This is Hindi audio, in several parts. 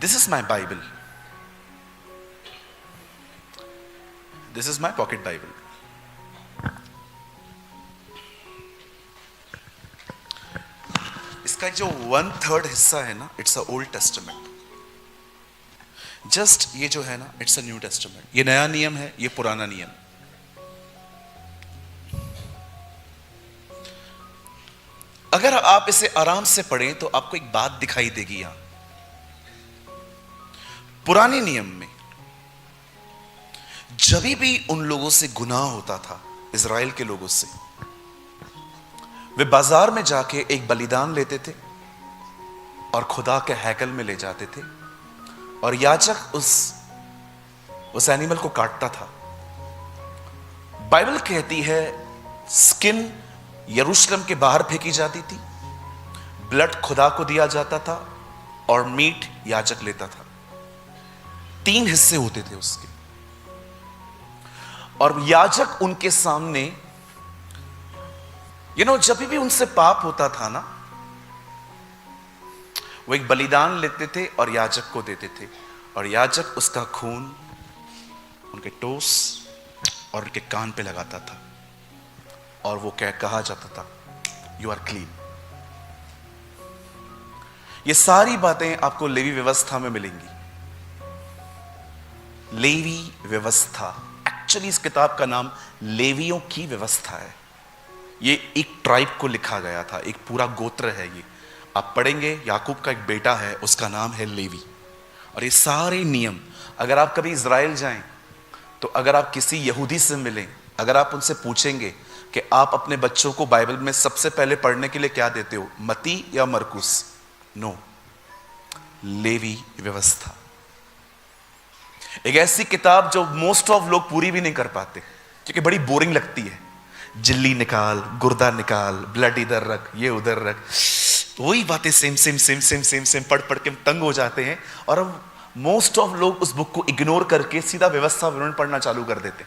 This is my Bible, this is my pocket Bible. इसका जो 1/3 हिस्सा है ना, it's a old testament. Just ये जो है ना, इट्स अ न्यू टेस्टामेंट। ये नया नियम है, ये पुराना नियम। अगर आप इसे आराम से पढ़ें तो आपको एक बात दिखाई देगी। यहां पुराने नियम में जब भी उन लोगों से गुनाह होता था, इज़राइल के लोगों से, वे बाजार में जाके एक बलिदान लेते थे और खुदा के हैकल में ले जाते थे, और याजक उस एनिमल को काटता था। बाइबल कहती है स्किन यरूशलेम के बाहर फेंकी जाती थी, ब्लड खुदा को दिया जाता था, और मीट याजक लेता था। 3 हिस्से होते थे उसके, और याजक उनके सामने जब भी उनसे पाप होता था ना, वो एक बलिदान लेते थे और याजक को देते थे, और याजक उसका खून उनके टोस और उनके कान पे लगाता था, और वो कहा जाता था यू आर क्लीन। ये सारी बातें आपको लेवी व्यवस्था में मिलेंगी। लेवी व्यवस्था, एक्चुअली इस किताब का नाम लेवियों की व्यवस्था है। ये एक ट्राइब को लिखा गया था, एक पूरा गोत्र है ये। आप पढ़ेंगे, याकूब का एक बेटा है, उसका नाम है लेवी। और ये सारे नियम, अगर आप कभी इज़राइल जाएं तो अगर आप किसी यहूदी से मिलें, अगर आप उनसे पूछेंगे कि आप अपने बच्चों को बाइबल में सबसे पहले पढ़ने के लिए क्या देते हो, मती या मरकुस? नो, लेवी व्यवस्था। एक ऐसी किताब जो मोस्ट ऑफ लोग पूरी भी नहीं कर पाते क्योंकि बड़ी बोरिंग लगती है। जिल्ली निकाल, गुर्दा निकाल, ब्लड इधर रख, ये उधर रख, वही बातें same same same same same same पढ़ पढ़ के तंग हो जाते हैं, और अब मोस्ट ऑफ लोग उस बुक को इग्नोर करके सीधा व्यवस्था विवरण पढ़ना चालू कर देते।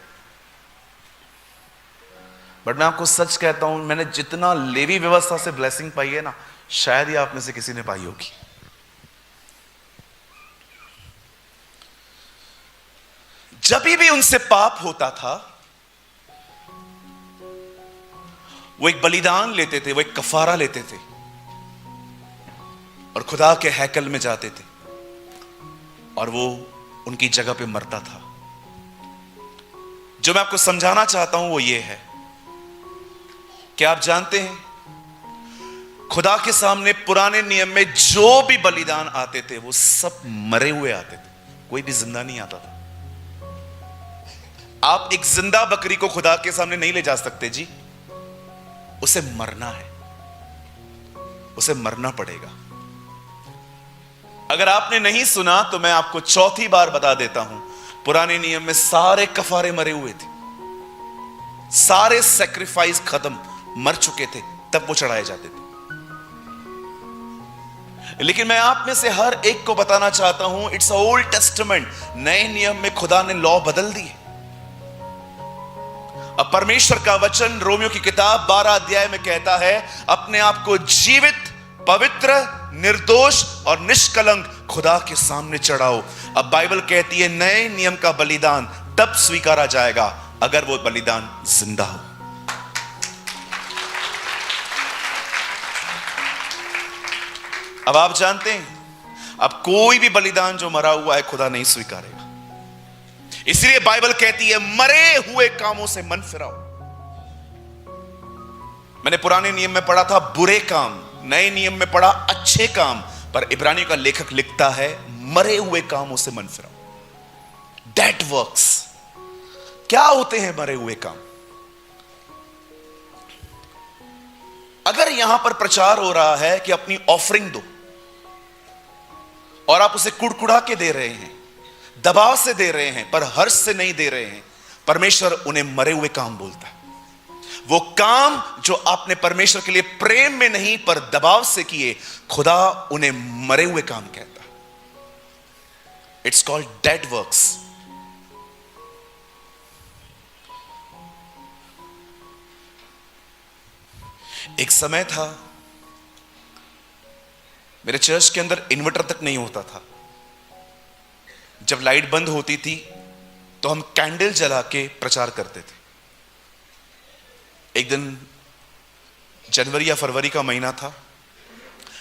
बट मैं आपको सच कहता हूं, मैंने जितना लेवी व्यवस्था से ब्लेसिंग पाई है ना, शायद ही आप में से किसी ने पाई होगी। जब भी उनसे पाप होता था, वो एक बलिदान लेते थे, वो एक कफारा लेते थे, और खुदा के हैकल में जाते थे, और वो उनकी जगह पे मरता था। जो मैं आपको समझाना चाहता हूं वो ये है कि आप जानते हैं, खुदा के सामने पुराने नियम में जो भी बलिदान आते थे वो सब मरे हुए आते थे, कोई भी जिंदा नहीं आता था। आप एक जिंदा बकरी को खुदा के सामने नहीं ले जा सकते जी, उसे मरना है, उसे मरना पड़ेगा। अगर आपने नहीं सुना तो मैं आपको चौथी बार बता देता हूं, पुराने नियम में सारे कफारे मरे हुए थे, सारे सैक्रिफाइस खत्म, मर चुके थे, तब वो चढ़ाए जाते थे। लेकिन मैं आप में से हर एक को बताना चाहता हूं, इट्स ओल्ड टेस्टामेंट, नए नियम में खुदा ने लॉ बदल दी। अब परमेश्वर का वचन रोमियो की किताब 12 अध्याय में कहता है, अपने आप को जीवित, पवित्र, निर्दोष और निष्कलंक खुदा के सामने चढ़ाओ। अब बाइबल कहती है नए नियम का बलिदान तब स्वीकारा जाएगा अगर वो बलिदान जिंदा हो। अब आप जानते हैं, अब कोई भी बलिदान जो मरा हुआ है खुदा नहीं स्वीकारेगा। इसलिए बाइबल कहती है मरे हुए कामों से मन फिराओ। मैंने पुराने नियम में पढ़ा था बुरे काम, नए नियम में पढ़ा अच्छे काम, पर इब्रानियों का लेखक लिखता है मरे हुए कामों से मन फिराओ। डेड वर्क्स क्या होते हैं? मरे हुए काम। अगर यहां पर प्रचार हो रहा है कि अपनी ऑफरिंग दो, और आप उसे कुड़कुड़ा के दे रहे हैं, दबाव से दे रहे हैं, पर हर्ष से नहीं दे रहे हैं, परमेश्वर उन्हें मरे हुए काम बोलता है। वो काम जो आपने परमेश्वर के लिए प्रेम में नहीं पर दबाव से किए, खुदा उन्हें मरे हुए काम कहता है। It's called dead works. एक समय था मेरे चर्च के अंदर इन्वर्टर तक नहीं होता था, जब लाइट बंद होती थी तो हम कैंडल जला के प्रचार करते थे। एक दिन जनवरी या फरवरी का महीना था,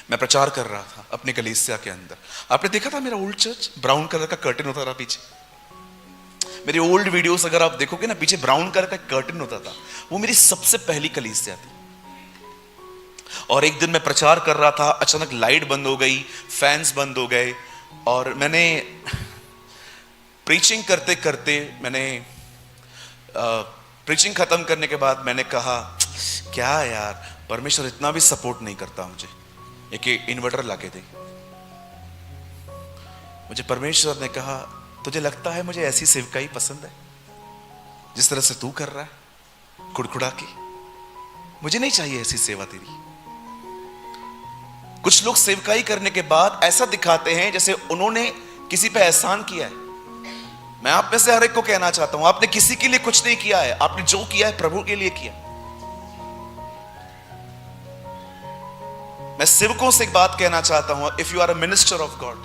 मैं प्रचार कर रहा था अपने कलीसिया के अंदर। आपने देखा था मेरा ओल्ड चर्च, ब्राउन कलर का कर्टन होता था पीछे। मेरी ओल्ड वीडियोस अगर आप देखोगे ना, पीछे ब्राउन कलर का कर्टन होता था। वो मेरी सबसे पहली कलीसिया थी। और एक दिन मैं प्रचार कर रहा था, अचानक लाइट बंद हो गई, फैंस बंद हो गए, और मैंने प्रीचिंग करते करते प्रीचिंग खत्म करने के बाद मैंने कहा, क्या यार, परमेश्वर इतना भी सपोर्ट नहीं करता मुझे, एक इन्वर्टर लाके दे। मुझे परमेश्वर ने कहा, तुझे लगता है मुझे ऐसी सेवकाई पसंद है जिस तरह से तू कर रहा है कुड़कुड़ा के? मुझे नहीं चाहिए ऐसी सेवा तेरी। कुछ लोग सेवकाई करने के बाद ऐसा दिखाते हैं जैसे उन्होंने किसी पे एहसान किया है। मैं आप में से हर एक को कहना चाहता हूं, आपने किसी के लिए कुछ नहीं किया है, आपने जो किया है प्रभु के लिए किया। मैं सेवकों से एक बात कहना चाहता हूं, if you are a minister of God,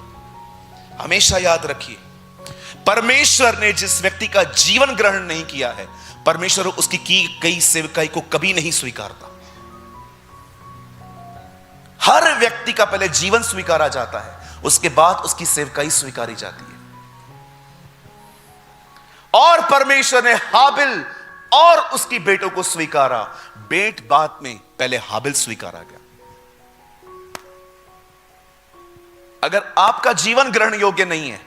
हमेशा याद रखिए, परमेश्वर ने जिस व्यक्ति का जीवन ग्रहण नहीं किया है, परमेश्वर उसकी की गई सेवकाई को कभी नहीं स्वीकारता। हर व्यक्ति का पहले जीवन स्वीकारा जाता है, उसके बाद उसकी सेवकाई स्वीकारी जाती है। और परमेश्वर ने हाबिल और उसकी बेटों को स्वीकारा। बेट बाद में, पहले हाबिल स्वीकारा गया। अगर आपका जीवन ग्रहण योग्य नहीं है,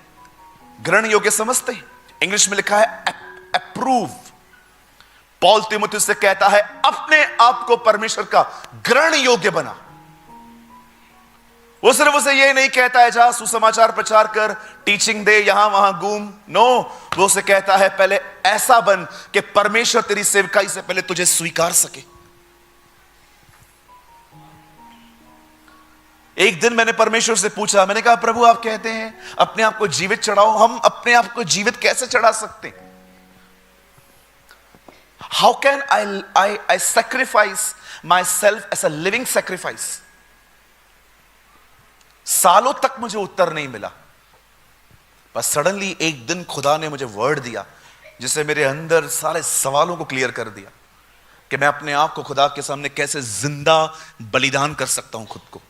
ग्रहण योग्य समझते हैं, इंग्लिश में लिखा है अप्रूव। पॉल तीमुथियुस से कहता है, अपने आप को परमेश्वर का ग्रहण योग्य बना। वो सिर्फ उसे ये नहीं कहता है जा सुसमाचार प्रचार कर, टीचिंग दे, यहां वहां घूम। नो, वो उसे कहता है पहले ऐसा बन कि परमेश्वर तेरी सेवकाई से पहले तुझे स्वीकार सके। एक दिन मैंने परमेश्वर से पूछा, मैंने कहा, प्रभु आप कहते हैं अपने आप को जीवित चढ़ाओ, हम अपने आप को जीवित कैसे चढ़ा सकते हैं? How can I sacrifice myself as a living sacrifice? सालों तक मुझे उत्तर नहीं मिला। बस सडनली एक दिन खुदा ने मुझे वर्ड दिया जिससे मेरे अंदर सारे सवालों को क्लियर कर दिया कि मैं अपने आप को खुदा के सामने कैसे जिंदा बलिदान कर सकता हूं खुद को।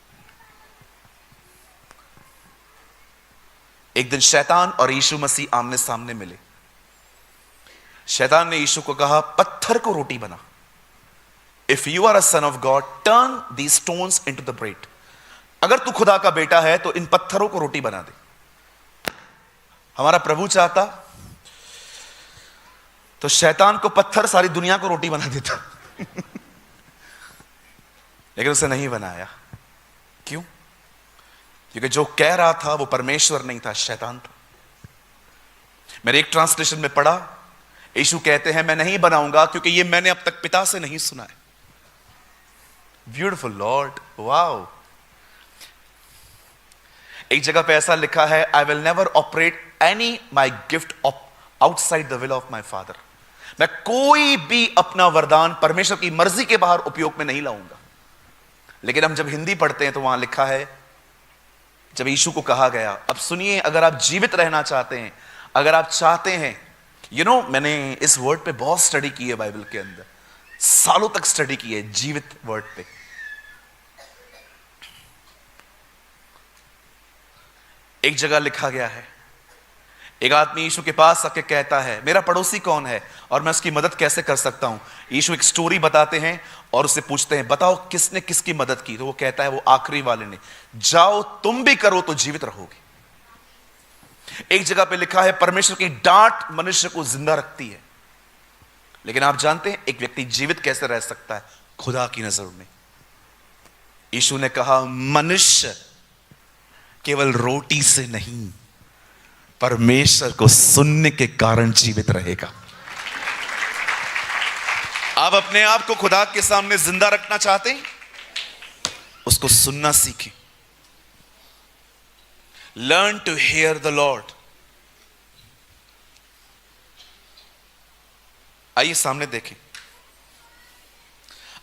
एक दिन शैतान और यीशु मसीह आमने सामने मिले। शैतान ने यीशु को कहा, पत्थर को रोटी बना। If you are a son of God, turn these stones into the bread. अगर तू खुदा का बेटा है तो इन पत्थरों को रोटी बना दे। हमारा प्रभु चाहता तो शैतान को पत्थर सारी दुनिया को रोटी बना देता लेकिन उसे नहीं बनाया। क्यों? क्योंकि जो कह रहा था वो परमेश्वर नहीं था, शैतान था। मेरे एक ट्रांसलेशन में पढ़ा, यीशु कहते हैं, मैं नहीं बनाऊंगा क्योंकि ये मैंने अब तक पिता से नहीं सुना है। Beautiful Lord, wow. एक जगह पे ऐसा लिखा है, I will never operate any my gift outside the will of my father. मैं कोई भी अपना वरदान परमेश्वर की मर्जी के बाहर उपयोग में नहीं लाऊंगा। लेकिन हम जब हिंदी पढ़ते हैं तो वहां लिखा है, जब यीशु को कहा गया, अब सुनिए, अगर आप जीवित रहना चाहते हैं, अगर आप चाहते हैं, मैंने इस वर्ड पे बहुत स्टडी की है बाइबल के अंदर, सालों तक स्टडी की है जीवित वर्ड पे। एक जगह लिखा गया है, एक आदमी यीशु के पास आके कहता है, मेरा पड़ोसी कौन है और मैं उसकी मदद कैसे कर सकता हूं। यीशु एक स्टोरी बताते हैं और उससे पूछते हैं, बताओ किसने किसकी मदद की? तो वो कहता है, वो आखिरी वाले ने। जाओ तुम भी करो तो जीवित रहोगे। एक जगह पे लिखा है, परमेश्वर की डांट मनुष्य को जिंदा रखती है। लेकिन आप जानते हैं एक व्यक्ति जीवित कैसे रह सकता है? खुदा की नजर में। यीशु ने कहा, मनुष्य केवल रोटी से नहीं, परमेश्वर को सुनने के कारण जीवित रहेगा। आप अपने आप को खुदा के सामने जिंदा रखना चाहते हैं, उसको सुनना सीखें। Learn to hear the Lord. आइए सामने देखें।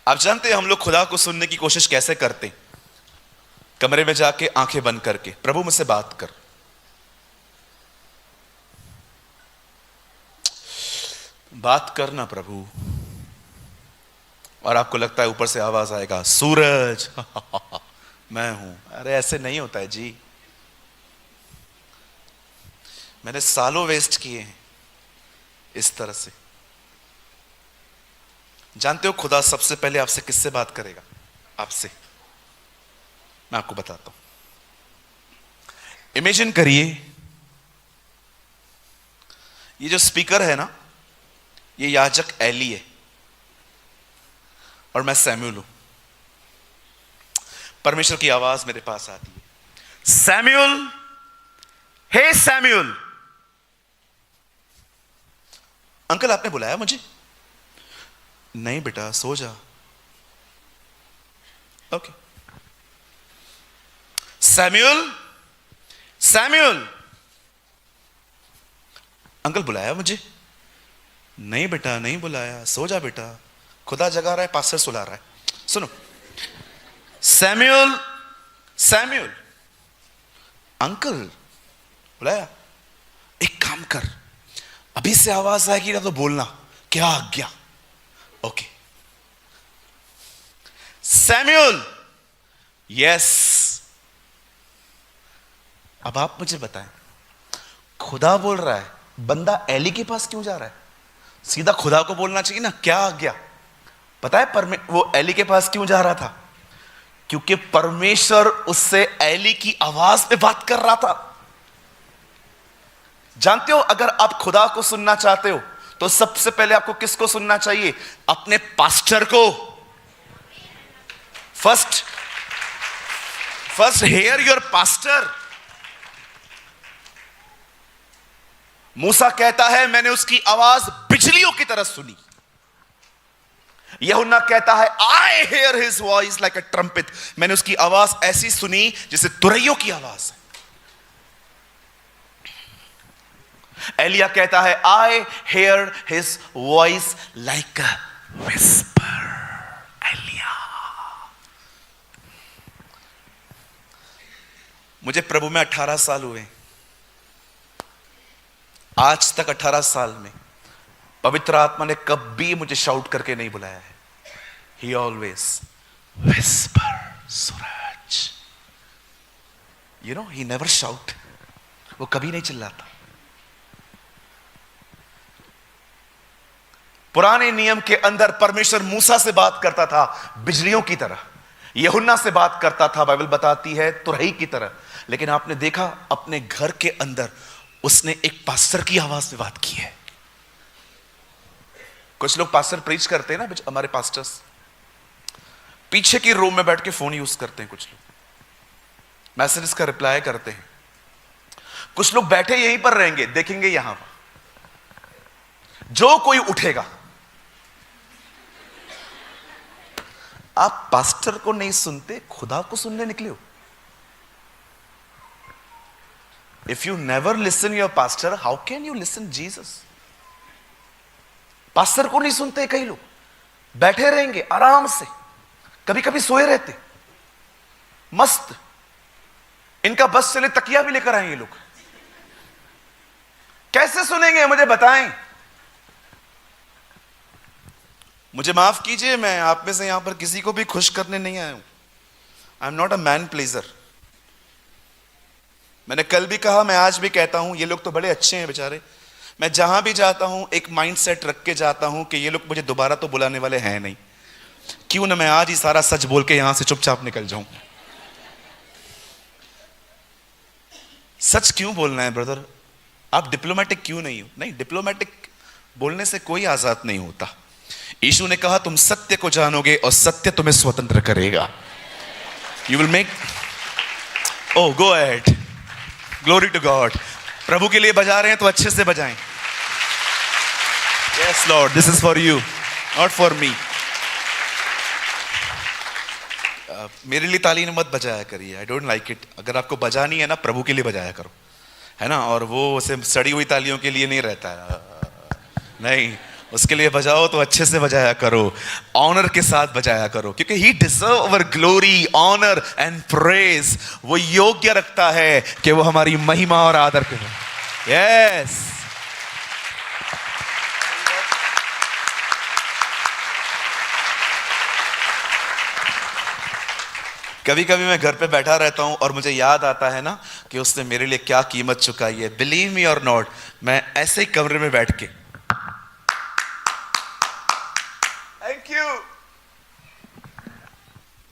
आप जानते हैं हम लोग खुदा को सुनने की कोशिश कैसे करते हैं? कमरे में जाके आंखें बंद करके, प्रभु मुझसे बात कर। बात करना प्रभु, और आपको लगता है ऊपर से आवाज आएगा सूरज मैं हूं। अरे ऐसे नहीं होता है जी। मैंने सालों वेस्ट किए हैं इस तरह से। जानते हो खुदा सबसे पहले आपसे किससे बात करेगा? आपसे। मैं आपको बताता हूं। इमेजिन करिए, ये जो स्पीकर है ना, ये याजक एली है और मैं सैमुअल हूं। परमेश्वर की आवाज मेरे पास आती है, सैमुअल, हे सैमुअल। अंकल आपने बुलाया मुझे? नहीं बेटा, सो जा। ओके। Samuel, Samuel. अंकल बुलाया मुझे? नहीं बेटा, नहीं बुलाया, सो जा बेटा। खुदा जगा रहा है, पास्टर सुला रहा है। सुनो, सैमुअल, सैमुअल। अंकल बुलाया? एक काम कर, अभी से आवाज आएगी ना तो बोलना, क्या आज्ञा? ओके। Samuel, yes. अब आप मुझे बताएं, खुदा बोल रहा है, बंदा एली के पास क्यों जा रहा है? सीधा खुदा को बोलना चाहिए ना, क्या आज्ञा? पता है वो एली के पास क्यों जा रहा था? क्योंकि परमेश्वर उससे एली की आवाज पे बात कर रहा था। जानते हो, अगर आप खुदा को सुनना चाहते हो तो सबसे पहले आपको किसको सुनना चाहिए? अपने पास्टर को। First hear your pastor. Musa कहता है मैंने उसकी आवाज बिजलियों की तरह सुनी। यूहन्ना कहता है I hear his voice like a trumpet, मैंने उसकी आवाज ऐसी सुनी जैसे तुरैयों की आवाज है। एलिया कहता है I hear his voice like a whisper. Eliya. मुझे प्रभु में 18 साल हुए। आज तक 18 साल में पवित्र आत्मा ने कभी मुझे शाउट करके नहीं बुलाया है। He always whisper, Suraj. You know, he never shout. वो कभी नहीं चिल्लाता। पुराने नियम के अंदर परमेश्वर मूसा से बात करता था बिजलियों की तरह, यूहन्ना से बात करता था, बाइबल बताती है, तुरही की तरह। लेकिन आपने देखा अपने घर के अंदर उसने एक पास्टर की आवाज से बात की है। कुछ लोग पास्टर प्रीच करते हैं ना, हमारे पास्टर्स पीछे की रूम में बैठ के फोन यूज करते हैं। कुछ लोग मैसेजेस का रिप्लाई करते हैं। कुछ लोग बैठे यहीं पर रहेंगे, देखेंगे यहां जो कोई उठेगा। आप पास्टर को नहीं सुनते, खुदा को सुनने निकले हो। If you never listen your pastor, how can you listen Jesus? Pastor को नहीं सुनते कई लोग, बैठे रहेंगे आराम से, कभी कभी सोए रहते मस्त। इनका बस चले तकिया भी लेकर आए ये लोग। कैसे सुनेंगे मुझे बताएं। मुझे माफ कीजिए, मैं आप में से यहां पर किसी को भी खुश करने नहीं आया हूं। I am not a man pleaser. मैंने कल भी कहा, मैं आज भी कहता हूं, ये लोग तो बड़े अच्छे हैं बेचारे। मैं जहां भी जाता हूं एक माइंडसेट रख के जाता हूं कि ये लोग मुझे दोबारा तो बुलाने वाले हैं नहीं। क्यों ना मैं आज ही सारा सच बोल के यहां से चुपचाप निकल जाऊं। सच क्यों बोलना है ब्रदर? आप डिप्लोमेटिक क्यों नहीं हो? नहीं, डिप्लोमेटिक बोलने से कोई आजाद नहीं होता। यीशु ने कहा तुम सत्य को जानोगे और सत्य तुम्हें स्वतंत्र करेगा। You will make. Oh go ahead, glory to God. प्रभु के लिए बजा रहे हैं तो अच्छे से बजाएं। Yes Lord, this is for you, not for me. मेरे लिए ताली मत बजाया करिए, आई डोंट लाइक इट। अगर आपको बजानी है ना, प्रभु के लिए बजाया करो, है ना। और वो उसे सड़ी हुई तालियों के लिए नहीं रहता है, नहीं, उसके लिए बजाओ तो अच्छे से बजाया करो, ऑनर के साथ बजाया करो, क्योंकि he deserve our glory, honour and praise. वो योग्य रखता है कि वो हमारी महिमा और आदर करे। यस, कभी कभी मैं घर पे बैठा रहता हूं और मुझे याद आता है ना कि उसने मेरे लिए क्या कीमत चुकाई है। बिलीव मी और नॉट, मैं ऐसे ही कमरे में बैठ के thank you,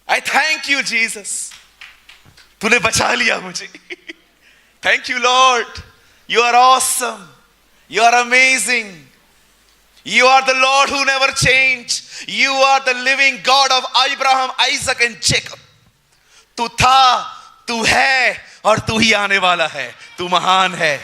I thank you Jesus, तूने बचा लिया मुझे। Thank you Lord, you are awesome, you are amazing, you are the Lord who never changed, you are the living God of Abraham, Isaac and Jacob. तू था, तू है और तू ही आने वाला है, तू महान है।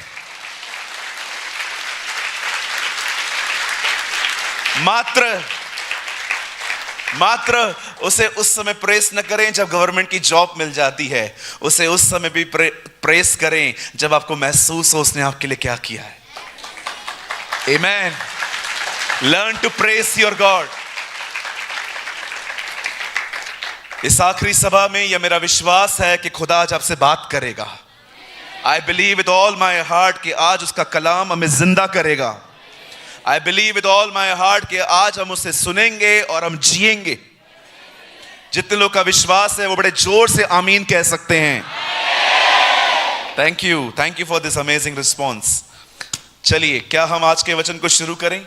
मात्र उसे उस समय प्रेस न करें जब गवर्नमेंट की जॉब मिल जाती है, उसे उस समय भी प्रेस करें जब आपको महसूस हो उसने आपके लिए क्या किया है। Amen. Learn to praise your God. इस आखिरी सभा में यह मेरा विश्वास है कि खुदा आज आपसे बात करेगा। I believe with all my heart कि आज उसका कलाम हमें जिंदा करेगा। I believe with all my heart कि आज हम उसे सुनेंगे और हम जिएंगे। जितने लोग का विश्वास है वो बड़े जोर से आमीन कह सकते हैं। Thank you for this amazing response. चलिए, क्या हम आज के वचन को शुरू करें?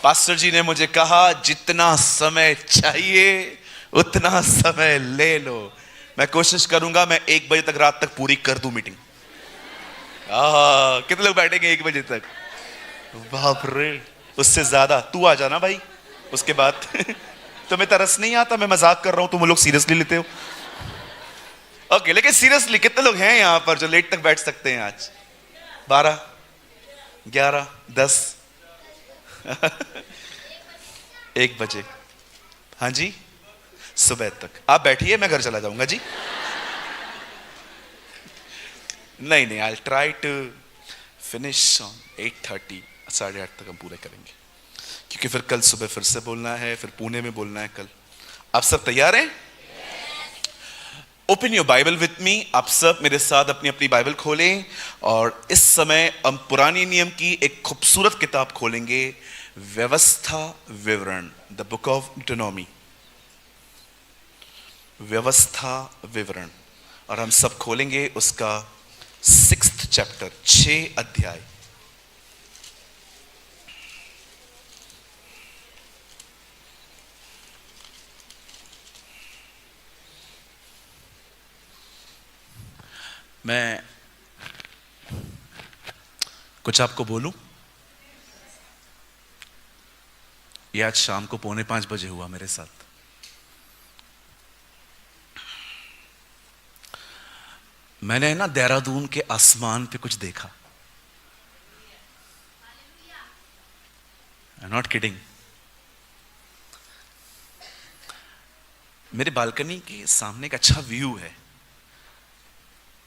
पास्टर जी ने मुझे कहा जितना समय चाहिए उतना समय ले लो। मैं कोशिश करूंगा मैं 1 बजे तक, रात तक पूरी कर दूं मीटिंग। कितने लोग बैठेंगे 1 बजे तक? बाप रे, उससे ज्यादा। तू आ जाना भाई उसके बाद। तुम्हें तरस नहीं आता? मैं मजाक कर रहा हूं, तुम लोग सीरियसली लेते हो। ओके, लेकिन सीरियसली कितने लोग हैं यहां पर जो लेट तक बैठ सकते हैं आज? 12, 11, 10, 1 बजे। हाँ जी, सुबह तक आप बैठिए, मैं घर चला जाऊंगा जी। नहीं, I try to finish on 8:30, 8:30 तक हम पूरे करेंगे, क्योंकि फिर कल सुबह फिर से बोलना है, फिर पुणे में बोलना है कल। आप सब तैयार हैं? Open your Bible with me. आप सब मेरे साथ अपनी अपनी बाइबल खोलें और इस समय हम पुरानी नियम की एक खूबसूरत किताब खोलेंगे, व्यवस्था विवरण, द बुक ऑफ डिटोनॉमी, व्यवस्था विवरण। और हम सब खोलेंगे उसका 6th चैप्टर, 6 अध्याय। मैं कुछ आपको बोलूं? ये आज शाम को 4:45 बजे हुआ मेरे साथ। मैंने ना देहरादून के आसमान पे कुछ देखा। I am not kidding. मेरे बालकनी के सामने एक अच्छा व्यू है,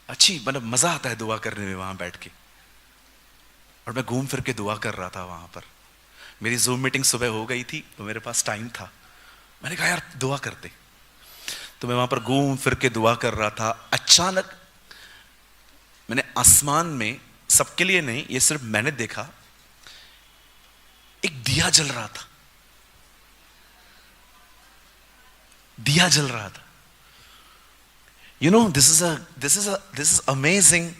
अच्छी, मतलब मजा आता है दुआ करने में वहां बैठ के। और मैं घूम फिर के दुआ कर रहा था वहां पर। मेरी जूम मीटिंग सुबह हो गई थी तो मेरे पास टाइम था। मैंने कहा यार दुआ करते, तो मैं वहां पर घूम फिर के दुआ कर रहा था। अचानक मैंने आसमान में, सबके लिए नहीं, ये सिर्फ मैंने देखा, एक दिया जल रहा था। दिया जल रहा था। You know, this is amazing.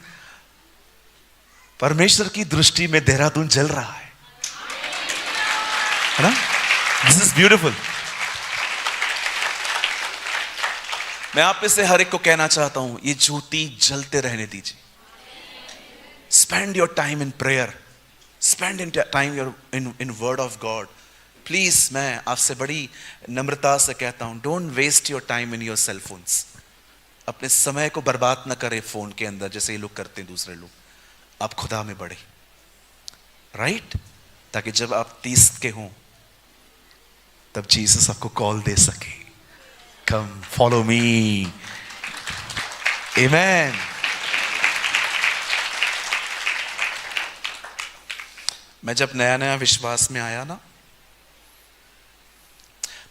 परमेश्वर की दृष्टि में देहरादून जल रहा है ना? This is beautiful. मैं आप में से हर एक को कहना चाहता हूं, ये ज्योति जलते रहने दीजिए। Spend your time in prayer, spend in time in word of God. Please, मैं आपसे बड़ी नम्रता से कहता हूं, don't waste your time in your cell phones. अपने समय को बर्बाद ना करें फोन के अंदर, जैसे ये लोग करते हैं दूसरे लोग। आप खुदा में बढ़े, राइट? ताकि जब आप 30 के हों तब जीसस आपको कॉल दे सके, कम फॉलो मी। आमेन। मैं जब नया नया विश्वास में आया ना,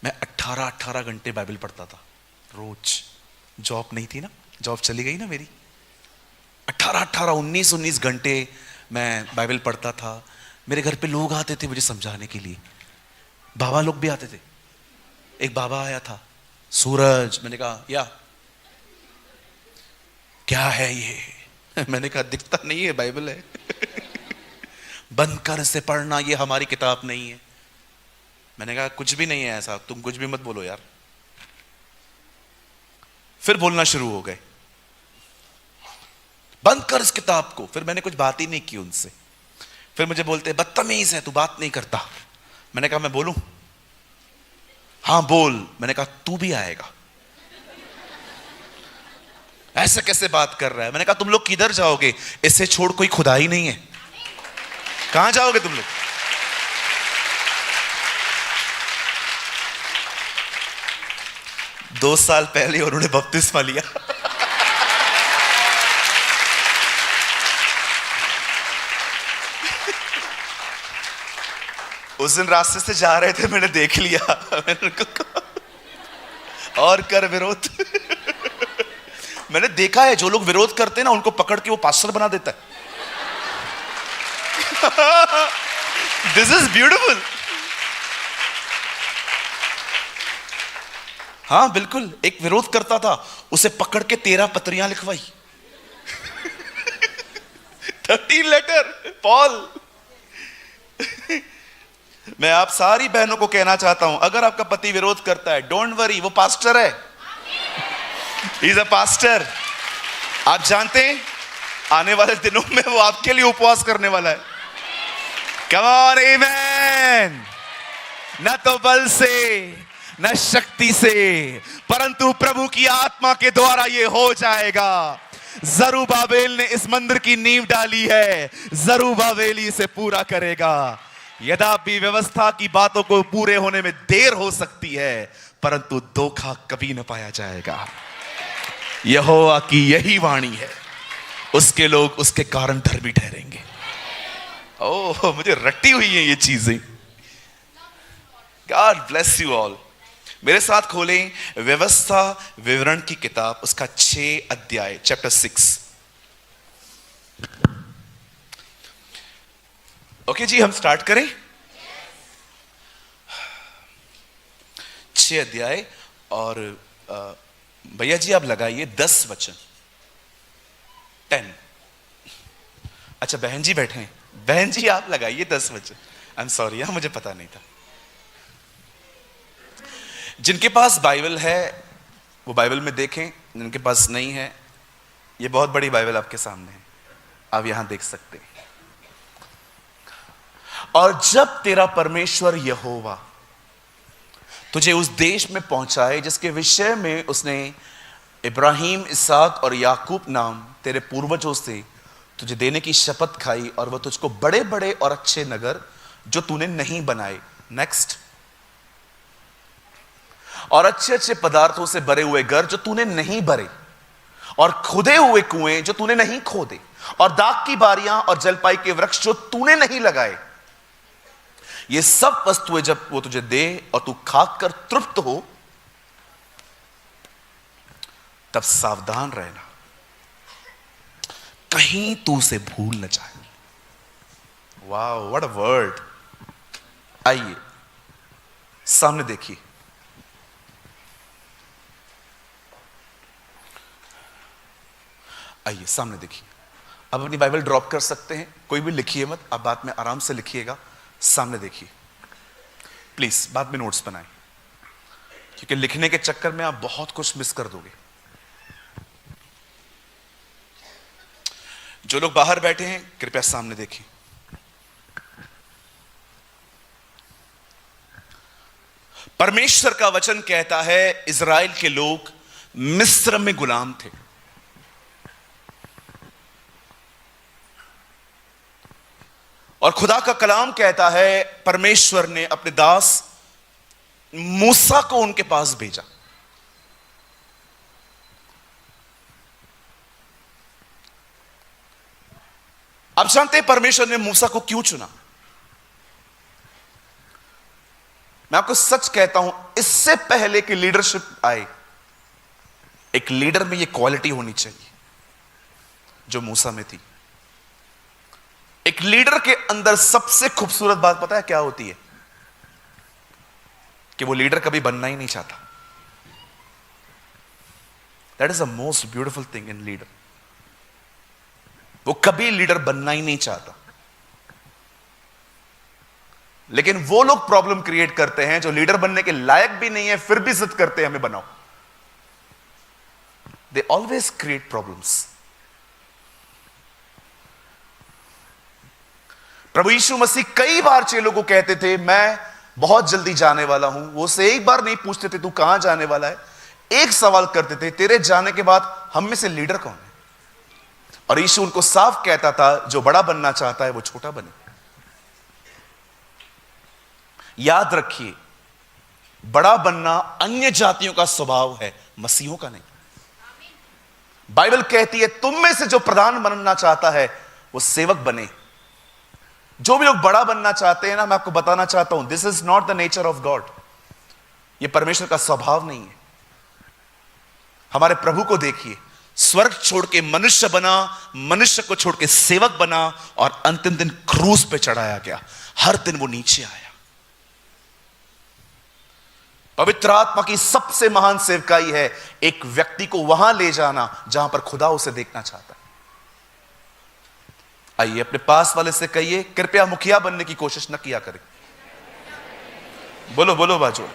मैं 18 घंटे बाइबल पढ़ता था रोज। जॉब नहीं थी ना, जॉब चली गई ना मेरी। 19 घंटे मैं बाइबल पढ़ता था। मेरे घर पे लोग आते थे मुझे समझाने के लिए, बाबा लोग भी आते थे। एक बाबा आया था, सूरज। मैंने कहा या क्या है ये? मैंने कहा दिखता नहीं है, बाइबल है। बंद कर इसे पढ़ना, ये हमारी किताब नहीं है। मैंने कहा कुछ भी नहीं है ऐसा, तुम कुछ भी मत बोलो यार। फिर बोलना शुरू हो गए, बंद कर इस किताब को। फिर मैंने कुछ बात ही नहीं की उनसे। फिर मुझे बोलते बदतमीज है तू, बात नहीं करता। मैंने कहा मैं बोलूं? हाँ बोल। मैंने कहा तू भी आएगा। ऐसे कैसे बात कर रहा है? मैंने कहा तुम लोग किधर जाओगे? इससे छोड़ कोई खुदा ही नहीं है, कहां जाओगे तुम लोग? दो साल पहले उन्होंने बपतिस्मा लिया। उस दिन रास्ते से जा रहे थे, मैंने देख लिया। मैंने उनको कहा और कर विरोध। मैंने देखा है जो लोग विरोध करते हैं ना, उनको पकड़ के वो पास्टर बना देता है। This is beautiful. हाँ बिल्कुल, एक विरोध करता था, उसे पकड़ के 13 पत्रियां लिखवाई। 13 लेटर पॉल। मैं आप सारी बहनों को कहना चाहता हूं, अगर आपका पति विरोध करता है, डोंट वरी, वो पास्टर है। He is a pastor. आप जानते हैं आने वाले दिनों में वो आपके लिए उपवास करने वाला है। कम ऑन आमेन। न तो बल से न शक्ति से, परंतु प्रभु की आत्मा के द्वारा ये हो जाएगा। जरूब्बाबेल ने इस मंदिर की नींव डाली है, जरूब्बाबेल इसे पूरा करेगा। यद्यपि व्यवस्था की बातों को पूरे होने में देर हो सकती है, परंतु धोखा कभी न पाया जाएगा। यहोवा की यही वाणी है, उसके लोग उसके कारण धर्मी ठहरेंगे। ओह, मुझे रटी हुई है ये चीजें। God bless you all. मेरे साथ खोलें व्यवस्था विवरण की किताब, उसका 6 अध्याय, चैप्टर 6। ओके जी, हम स्टार्ट करें। 6 अध्याय और भैया जी आप लगाइए 10 वचन। 10। अच्छा बहन जी बैठे हैं, बहन जी आप लगाइए 10 वचन। आई एम सॉरी, मुझे पता नहीं था। जिनके पास बाइबल है वो बाइबल में देखें, जिनके पास नहीं है, ये बहुत बड़ी बाइबल आपके सामने है, आप यहां देख सकते हैं। और जब तेरा परमेश्वर यहोवा तुझे उस देश में पहुंचाए जिसके विषय में उसने इब्राहिम, इसहाक और याकूब नाम तेरे पूर्वजों से तुझे देने की शपथ खाई, और वह तुझको बड़े बड़े और अच्छे नगर जो तूने नहीं बनाए, नेक्स्ट, और अच्छे अच्छे पदार्थों से भरे हुए घर जो तूने नहीं भरे, और खुदे हुए कुएं जो तूने नहीं खोदे, और दाख की बारियां और जलपाई के वृक्ष जो तूने नहीं लगाए, ये सब वस्तुएं जब वो तुझे दे और तू खाकर तृप्त हो, तब सावधान रहना कहीं तू से भूल न जाए। Wow, what a word. आइए सामने देखिए, आइए सामने देखिए। अब अपनी बाइबल ड्रॉप कर सकते हैं, कोई भी लिखिए मत, आप बाद में आराम से लिखिएगा। सामने देखिए प्लीज, बाद में नोट्स बनाएं, क्योंकि लिखने के चक्कर में आप बहुत कुछ मिस कर दोगे। जो लोग बाहर बैठे हैं कृपया सामने देखिए। परमेश्वर का वचन कहता है इज़राइल के लोग मिस्र में गुलाम थे, और खुदा का कलाम कहता है परमेश्वर ने अपने दास मूसा को उनके पास भेजा। आप जानते हैं परमेश्वर ने मूसा को क्यों चुना? मैं आपको सच कहता हूं, इससे पहले कि लीडरशिप आए, एक लीडर में यह क्वालिटी होनी चाहिए जो मूसा में थी। एक लीडर के अंदर सबसे खूबसूरत बात पता है क्या होती है? कि वो लीडर कभी बनना ही नहीं चाहता। That is the most beautiful thing in leader. वो कभी लीडर बनना ही नहीं चाहता। लेकिन वो लोग प्रॉब्लम क्रिएट करते हैं जो लीडर बनने के लायक भी नहीं है, फिर भी जिद करते हैं हमें बनाओ। They always create problems. प्रभु यीशु मसीह कई बार चेलों को कहते थे मैं बहुत जल्दी जाने वाला हूं। वो से एक बार नहीं पूछते थे तू कहां जाने वाला है, एक सवाल करते थे, तेरे जाने के बाद हम में से लीडर कौन है? और यीशु उनको साफ कहता था जो बड़ा बनना चाहता है वो छोटा बने। याद रखिए, बड़ा बनना अन्य जातियों का स्वभाव है, मसीहों का नहीं। बाइबल कहती है तुम में से जो प्रधान बनना चाहता है वो सेवक बने। जो भी लोग बड़ा बनना चाहते हैं ना, मैं आपको बताना चाहता हूं, this is not the nature of God. यह परमेश्वर का स्वभाव नहीं है। हमारे प्रभु को देखिए, स्वर्ग छोड़ के मनुष्य बना, मनुष्य को छोड़ के सेवक बना और अंतिम दिन क्रूस पे चढ़ाया गया। हर दिन वो नीचे आया। पवित्र आत्मा की सबसे महान सेवकाई है एक व्यक्ति को वहां ले जाना जहां पर खुदा उसे देखना चाहता है। आइए अपने पास वाले से कहिए, कृपया मुखिया बनने की कोशिश न किया करें। बोलो बोलो बाजू,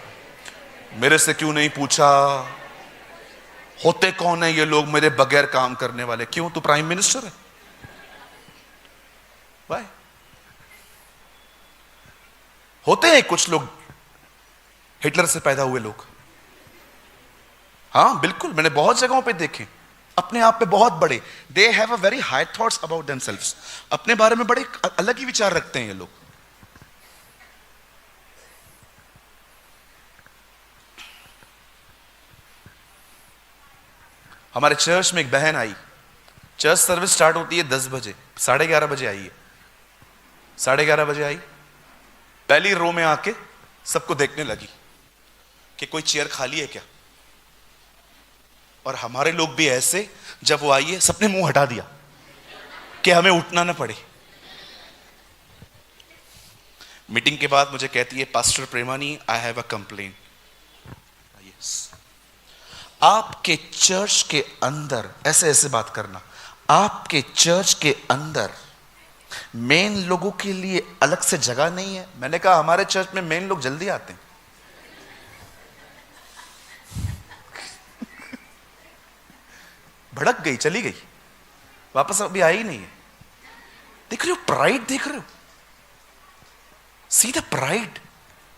मेरे से क्यों नहीं पूछा, होते कौन है ये लोग मेरे बगैर काम करने वाले? क्यों, तू प्राइम मिनिस्टर है? भाई होते हैं कुछ लोग हिटलर से पैदा हुए लोग। हां बिल्कुल, मैंने बहुत जगहों पे देखे, अपने आप पे बहुत बड़े, they have a very high thoughts about themselves, अपने बारे में बड़े अलग ही विचार रखते हैं ये लोग। हमारे चर्च में एक बहन आई, चर्च सर्विस स्टार्ट होती है 10 बजे, 11:30 बजे आई है। 11:30 बजे आई, पहली रो में आके सबको देखने लगी कि कोई चेयर खाली है क्या। और हमारे लोग भी ऐसे, जब वो आई है सबने मुंह हटा दिया कि हमें उठना ना पड़े। मीटिंग के बाद मुझे कहती है, pastor Premani, I have a complain. Yes, आपके चर्च के अंदर ऐसे ऐसे बात करना, आपके चर्च के अंदर मेन लोगों के लिए अलग से जगह नहीं है। मैंने कहा हमारे चर्च में मेन लोग जल्दी आते हैं। भड़क गई, चली गई, वापस अभी आई ही नहीं है। देख रहे हो प्राइड, देख रहे हो, सी द प्राइड।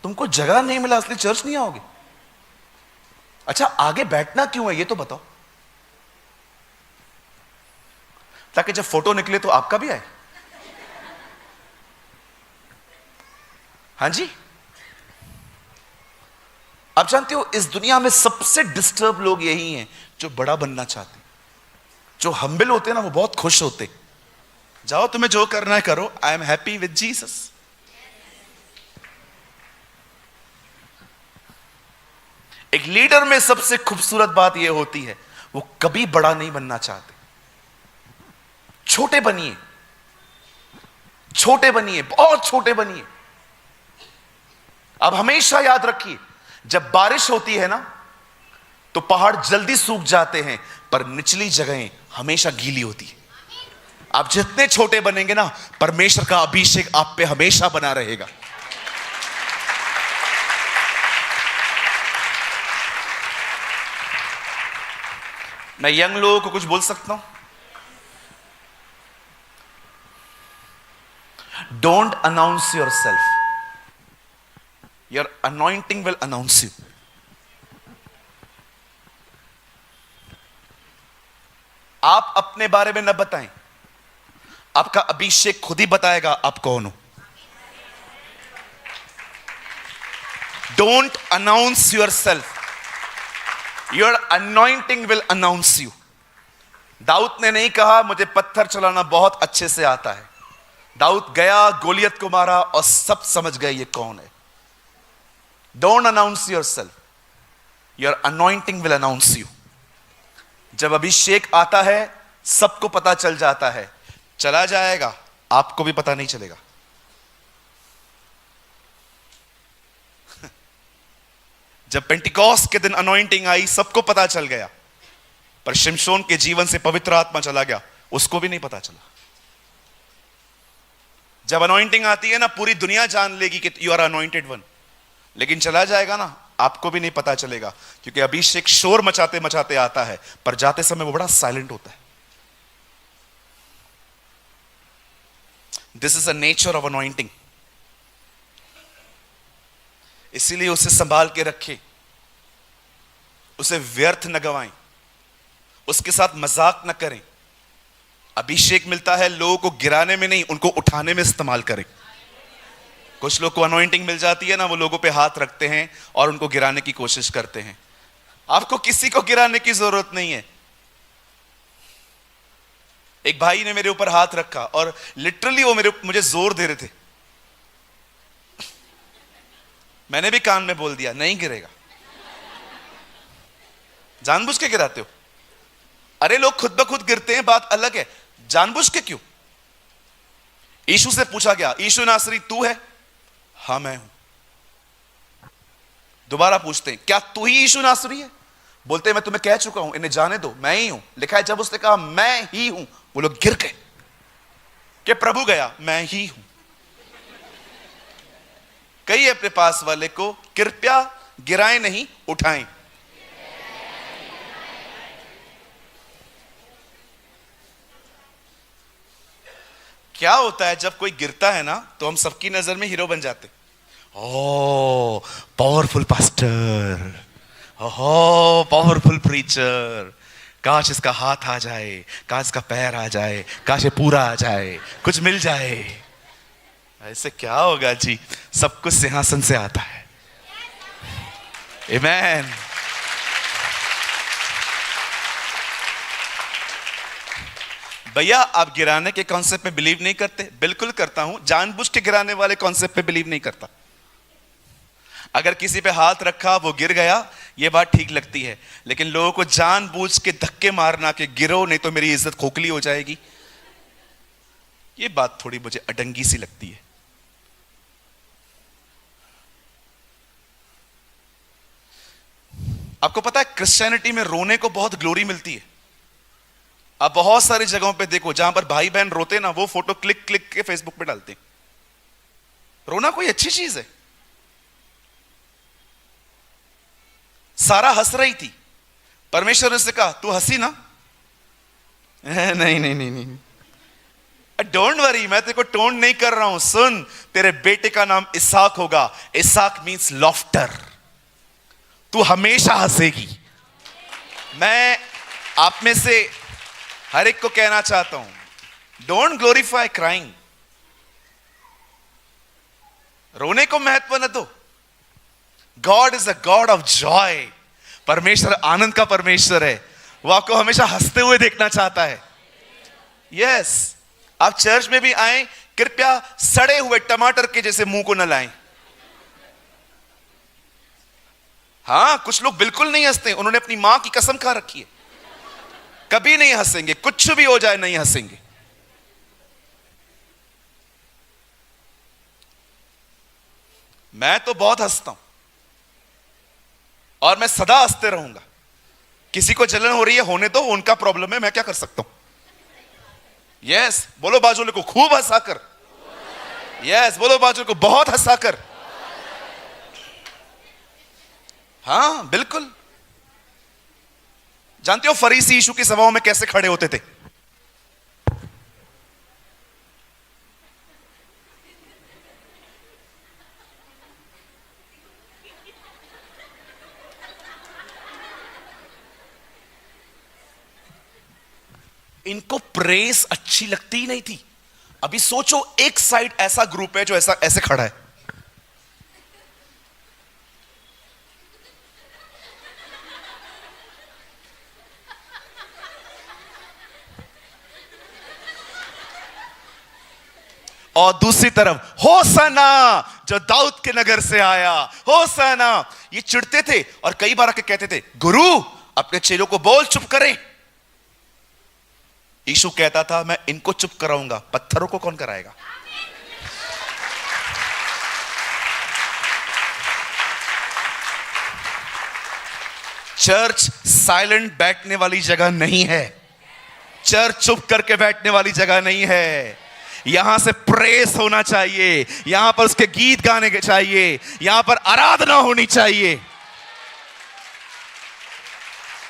तुमको जगह नहीं मिला इसलिए चर्च नहीं आओगे। अच्छा, आगे बैठना क्यों है ये तो बताओ, ताकि जब फोटो निकले तो आपका भी आए। हाँ जी, आप जानते हो इस दुनिया में सबसे डिस्टर्ब लोग यही हैं जो बड़ा बनना चाहते हैं। जो हम्बल होते हैं ना, वो बहुत खुश होते। जाओ तुम्हें जो करना है करो, I am happy with Jesus. एक लीडर में सबसे खूबसूरत बात यह होती है वो कभी बड़ा नहीं बनना चाहते। छोटे बनिए, छोटे बनिए, बहुत छोटे बनिए। अब हमेशा याद रखिए, जब बारिश होती है ना तो पहाड़ जल्दी सूख जाते हैं, पर निचली जगहें हमेशा गीली होती है। आप जितने छोटे बनेंगे ना, परमेश्वर का अभिषेक आप पे हमेशा बना रहेगा। मैं यंग लोगों को कुछ बोल सकता हूं? Don't announce yourself, your anointing will announce you. आप अपने बारे में न बताएं, आपका अभिषेक खुद ही बताएगा आप कौन हो। Don't announce yourself, your anointing will announce you. दाऊद ने नहीं कहा मुझे पत्थर चलाना बहुत अच्छे से आता है। दाऊद गया, गोलियत को मारा और सब समझ गए ये कौन है। Don't announce yourself, your anointing will announce you. जब अभिषेक आता है सबको पता चल जाता है, चला जाएगा आपको भी पता नहीं चलेगा। जब पेंटिकॉस्ट के दिन अनॉइंटिंग आई सबको पता चल गया, पर शिमशोन के जीवन से पवित्र आत्मा चला गया, उसको भी नहीं पता चला। जब अनॉइंटिंग आती है ना, पूरी दुनिया जान लेगी कि यू आर अनॉइंटेड वन, लेकिन चला जाएगा ना, आपको भी नहीं पता चलेगा, क्योंकि अभिषेक शोर मचाते मचाते आता है, पर जाते समय वो बड़ा साइलेंट होता है। This is a nature of anointing. इसीलिए उसे संभाल के रखें, उसे व्यर्थ न गवाएं, उसके साथ मजाक न करें। अभिषेक मिलता है लोगों को गिराने में नहीं, उनको उठाने में इस्तेमाल करें। कुछ लोग को अनॉइंटिंग मिल जाती है ना, वो लोगों पे हाथ रखते हैं और उनको गिराने की कोशिश करते हैं। आपको किसी को गिराने की जरूरत नहीं है। एक भाई ने मेरे ऊपर हाथ रखा और लिटरली वो मुझे जोर दे रहे थे। मैंने भी कान में बोल दिया, नहीं गिरेगा। जानबूझ के गिराते हो? अरे लोग खुद ब खुद गिरते हैं, बात अलग है, जानबूझ के क्यों? यीशु से पूछा गया, यीशु नासरी तू है? हाँ मैं हूं। दोबारा पूछते हैं, क्या तू ही यीशु नासरी है? बोलते हैं मैं तुम्हें कह चुका हूं, इन्हें जाने दो, मैं ही हूं। लिखा है जब उसने कहा मैं ही हूं, वो लोग गिर गए। कि प्रभु गया, मैं ही हूं। कहिए अपने पास वाले को, कृपया गिराएं नहीं, उठाएं। क्या होता है जब कोई गिरता है ना, तो हम सबकी नजर में हीरो बन जाते। ओ पावरफुल पास्टर, ओहो पावरफुल प्रीचर, काश इसका हाथ आ जाए, काश इसका पैर आ जाए, काश ये पूरा आ जाए, कुछ मिल जाए। ऐसे क्या होगा जी? सब कुछ सिंहासन से आता है। आमेन। भैया आप गिराने के कॉन्सेप्ट में बिलीव नहीं करते? बिल्कुल करता हूं। जानबूझ के गिराने वाले कॉन्सेप्ट पे बिलीव नहीं करता। अगर किसी पे हाथ रखा, वो गिर गया, ये बात ठीक लगती है, लेकिन लोगों को जानबूझ के धक्के मारना कि गिरो नहीं तो मेरी इज्जत खोखली हो जाएगी, ये बात थोड़ी मुझे अडंगी सी लगती है। आपको पता है क्रिश्चियनिटी में रोने को बहुत ग्लोरी मिलती है। आप बहुत सारी जगहों पे देखो जहां पर भाई बहन रोते ना, वो फोटो क्लिक क्लिक के फेसबुक पे डालते हैं। रोना कोई अच्छी चीज है। सारा हंस रही थी, परमेश्वर ने से कहा तू हंसी ना। नहीं नहीं नहीं नहीं, डोंट वरी, मैं तेरे को टोन नहीं कर रहा हूं। सुन, तेरे बेटे का नाम इसहाक होगा। इसहाक मींस लॉफ्टर। तू हमेशा हंसेगी। मैं आप में से हर एक को कहना चाहता हूं, डोंट ग्लोरीफाई क्राइंग। रोने को महत्व न दो। God is a God of Joy. परमेश्वर आनंद का परमेश्वर है। वो आपको हमेशा हंसते हुए देखना चाहता है। यस, आप चर्च में भी आए, कृपया सड़े हुए टमाटर के जैसे मुंह को न लाएं। हां, कुछ लोग बिल्कुल नहीं हंसते, उन्होंने अपनी मां की कसम खा रखी है, कभी नहीं हंसेंगे, कुछ भी हो जाए नहीं हंसेंगे। मैं तो बहुत हंसता हूं और मैं सदा हंसते रहूंगा। किसी को जलन हो रही है, होने दो, उनका प्रॉब्लम है, मैं क्या कर सकता हूं। यस, बोलो बाजू को खूब हंसाकर। यस, बोलो बाजू को बहुत हंसाकर। हाँ बिल्कुल। जानते हो फरीसी यीशु की सभाओं में कैसे खड़े होते थे? इनको प्रेस अच्छी लगती ही नहीं थी। अभी सोचो, एक साइड ऐसा ग्रुप है जो ऐसा ऐसे खड़ा है, और दूसरी तरफ होसना जो दाऊद के नगर से आया, होसना। ये चिढ़ते थे और कई बार आके कहते थे, गुरु अपने चेलों को बोल चुप करें। यीशु कहता था, मैं इनको चुप कराऊंगा, पत्थरों को कौन कराएगा? चर्च साइलेंट बैठने वाली जगह नहीं है। चर्च चुप करके बैठने वाली जगह नहीं है। यहां से प्रेस होना चाहिए, यहां पर उसके गीत गाने के चाहिए, यहां पर आराधना होनी चाहिए।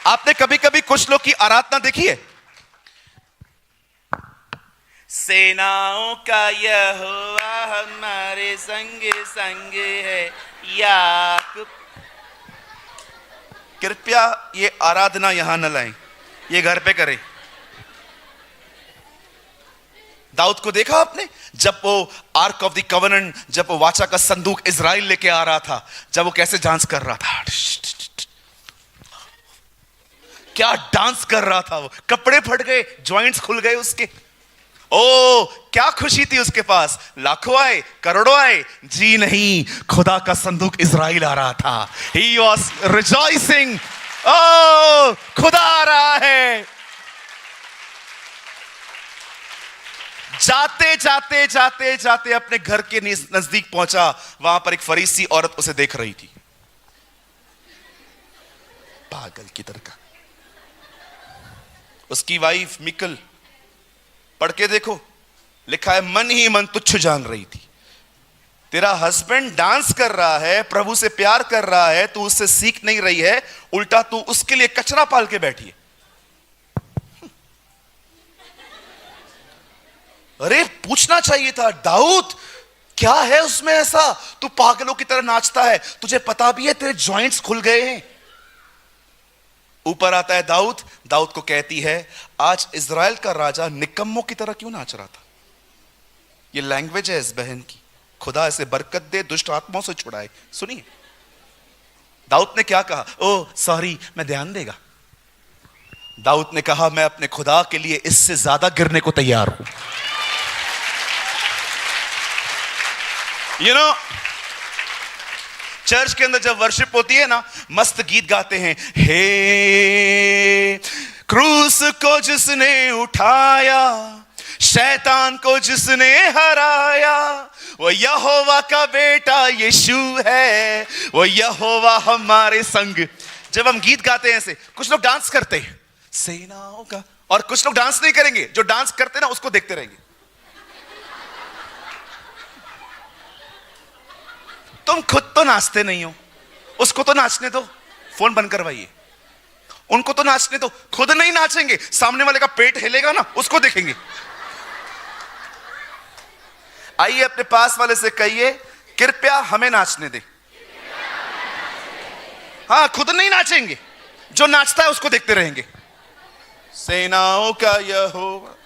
आपने कभी कभी कुछ लोग की आराधना देखी है? सेनाओं का यहोवा हमारे संग संग है, याकूब। कृपया ये आराधना यहां न लाएं, ये घर पे करें। दाऊद को देखा आपने, जब वो आर्क ऑफ द कवनेंट, जब वो वाचा का संदूक इजराइल लेके आ रहा था, जब वो कैसे डांस कर रहा था, क्या डांस कर रहा था वो, कपड़े फट गए, जॉइंट्स खुल गए उसके। ओ क्या खुशी थी उसके पास, लाखों आए, करोड़ों आए, जी नहीं, खुदा का संदूक इजराइल आ रहा था। He was rejoicing, ओ खुदा आ रहा है। जाते जाते जाते जाते अपने घर के नजदीक पहुंचा, वहां पर एक फरीसी औरत उसे देख रही थी, पागल की तरह का। उसकी वाइफ मिकल, पढ़ के देखो, लिखा है मन ही मन तुच्छ जान रही थी। तेरा हस्बैंड डांस कर रहा है, प्रभु से प्यार कर रहा है, तू उससे सीख नहीं रही है, उल्टा तू उसके लिए कचरा पाल के बैठी है। अरे पूछना चाहिए था, दाऊद क्या है उसमें ऐसा, तू पागलों की तरह नाचता है, तुझे पता भी है तेरे जॉइंट्स खुल गए हैं। ऊपर आता है दाऊद, दाऊद को कहती है, आज इजराइल का राजा निकम्मों की तरह क्यों नाच रहा था। ये लैंग्वेज है इस बहन की, खुदा इसे बरकत दे, दुष्ट आत्माओं से छुड़ाए। सुनिए दाऊद ने क्या कहा, ओ सॉरी, मैं ध्यान देगा। दाऊद ने कहा, मैं अपने खुदा के लिए इससे ज्यादा गिरने को तैयार हूं। चर्च के अंदर जब वर्शिप होती है ना, मस्त गीत गाते हैं, हे क्रूस को जिसने उठाया, शैतान को जिसने हराया, वो यहोवा का बेटा यीशु है, वो यहोवा हमारे संग। जब हम गीत गाते हैं ऐसे, कुछ लोग डांस करते हैं सेनाओं का, और कुछ लोग डांस नहीं करेंगे। जो डांस करते हैं ना, उसको देखते रहेंगे। तुम खुद तो नाचते नहीं हो, उसको तो नाचने दो, फोन बंद करवाइए। उनको तो नाचने दो, खुद नहीं नाचेंगे, सामने वाले का पेट हिलेगा ना, उसको देखेंगे। आइए अपने पास वाले से कहिए, कृपया हमें नाचने दे। हाँ, खुद नहीं नाचेंगे, जो नाचता है उसको देखते रहेंगे। सेनाओं का यहोवा।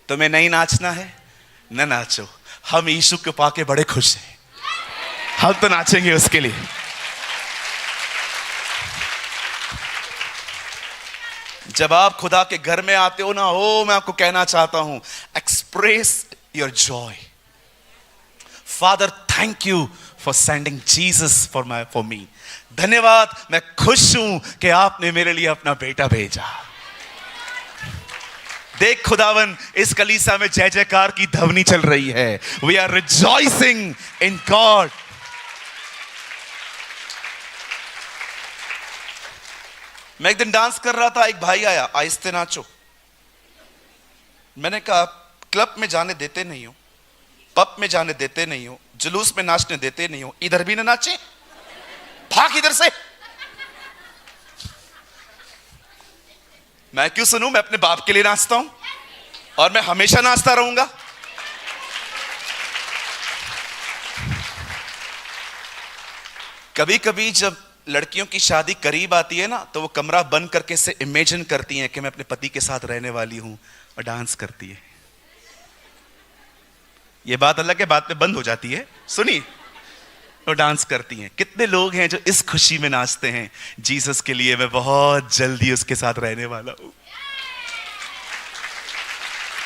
तुम्हें नहीं नाचना है, न नाचो, हम यीशु को पाके बड़े खुश हैं, हम तो नाचेंगे उसके लिए। जब आप खुदा के घर में आते हो ना, ओ मैं आपको कहना चाहता हूं, express your Joy. Father thank you for sending Jesus for me. धन्यवाद, मैं खुश हूं कि आपने मेरे लिए अपना बेटा भेजा। देख खुदावन, इस कलीसा में जय जयकार की ध्वनि चल रही है। We are rejoicing in God. मैं एक दिन डांस कर रहा था, एक भाई आया, आहिस्ते नाचो। मैंने कहा क्लब में जाने देते नहीं हो, पब में जाने देते नहीं हो, जुलूस में नाचने देते नहीं हो, इधर भी ना नाचे, भाग इधर से। मैं क्यों सुनूं, मैं अपने बाप के लिए नाचता हूं और मैं हमेशा नाचता रहूंगा। कभी कभी जब लड़कियों की शादी करीब आती है ना, तो वो कमरा बंद करके से इमेजिन करती हैं कि मैं अपने पति के साथ रहने वाली हूं, और डांस करती है। ये बात अलग है, बात में बंद हो जाती है। सुनिए, वो डांस करती हैं। कितने लोग हैं जो इस खुशी में नाचते हैं, जीसस के लिए मैं बहुत जल्दी उसके साथ रहने वाला हूं।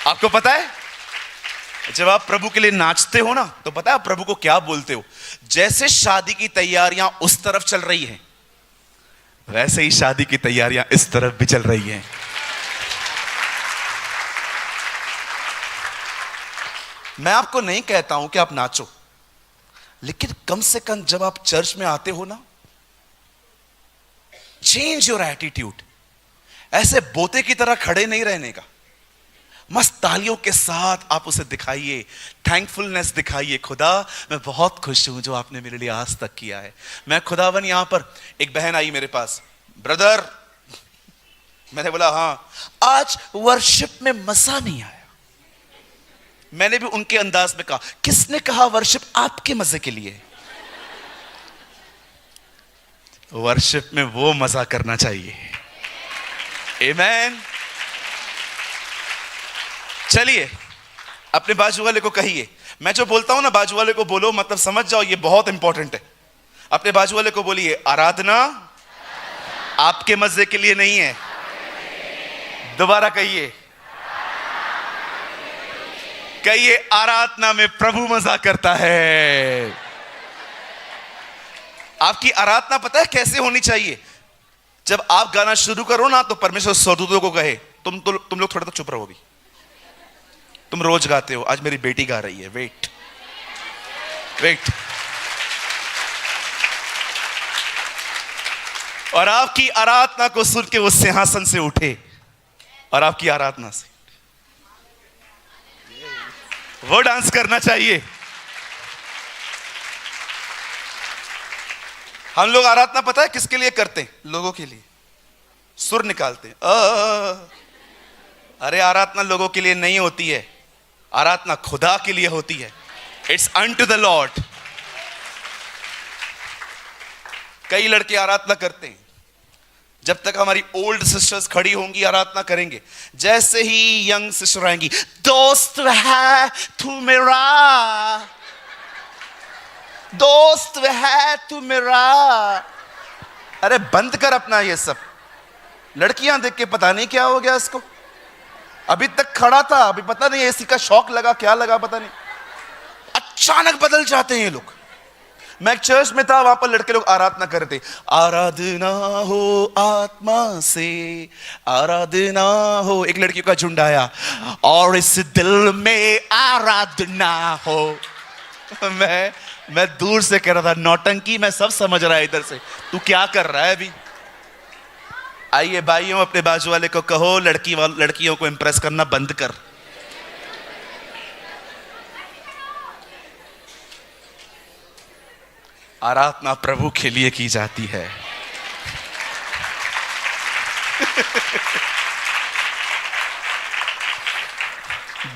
आपको पता है, जब आप प्रभु के लिए नाचते हो ना, तो पता है आप प्रभु को क्या बोलते हो? जैसे शादी की तैयारियां उस तरफ चल रही हैं, वैसे ही शादी की तैयारियां इस तरफ भी चल रही हैं। मैं आपको नहीं कहता हूं कि आप नाचो, लेकिन कम से कम जब आप चर्च में आते हो ना, चेंज योर एटीट्यूड। ऐसे बोते की तरह खड़े नहीं रहने का, मस्त तालियों के साथ आप उसे दिखाइए, थैंकफुलनेस दिखाइए। खुदा मैं बहुत खुश हूं जो आपने मेरे लिए आज तक किया है। मैं खुदावन, यहां पर एक बहन आई मेरे पास, ब्रदर, मैंने बोला हाँ, आज वर्शिप में मजा नहीं आया। मैंने भी उनके अंदाज में कहा, किसने कहा वर्शिप आपके मजे के लिए? वर्शिप में वो मजा करना चाहिए। आमेन। चलिए अपने बाजू वाले को कहिए, मैं जो बोलता हूं ना बाजू वाले को बोलो, मतलब समझ जाओ ये बहुत इंपॉर्टेंट है। अपने बाजू वाले को बोलिए, आराधना आपके मजे के लिए नहीं है। दोबारा कहिए, कहिए, आराधना में प्रभु मजा करता है। आपकी आराधना पता है कैसे होनी चाहिए? जब आप गाना शुरू करो ना तो परमेश्वर स्वर्गदूतों को कहे, तुम लोग थोड़ा तो चुप रहो, भी तुम रोज गाते हो, आज मेरी बेटी गा रही है, वेट वेट। और आपकी आराधना को सुन के वो सिंहासन से उठे और आपकी आराधना से वो डांस करना चाहिए। हम लोग आराधना पता है किसके लिए करते हैं? लोगों के लिए। सुर निकालते हैं। अरे आराधना लोगों के लिए नहीं होती है, आराधना खुदा के लिए होती है। It's unto the Lord. कई लड़के आराधना करते हैं, जब तक हमारी ओल्ड सिस्टर्स खड़ी होंगी आराधना करेंगे, जैसे ही यंग सिस्टर आएंगी, दोस्त है तू मेरा, दोस्त है तू मेरा। अरे बंद कर अपना ये सब। लड़कियां देख के पता नहीं क्या हो गया इसको, अभी तक खड़ा था, अभी पता नहीं एसी का शौक लगा, क्या लगा पता नहीं, अचानक बदल जाते हैं ये लोग। मैं एक चर्च में था, वहां पर लड़के लोग आराधना कर रहे थे, आराधना हो आत्मा से, आराधना हो। एक लड़की का झुंड आया, और इस दिल में आराधना हो। मैं दूर से कह रहा था, नौटंकी मैं सब समझ रहा है, इधर से तू क्या कर रहा है अभी। आइए भाइयों, अपने बाजू वाले को कहो, लड़कियों को इंप्रेस करना बंद कर। आराधना प्रभु के लिए की जाती है।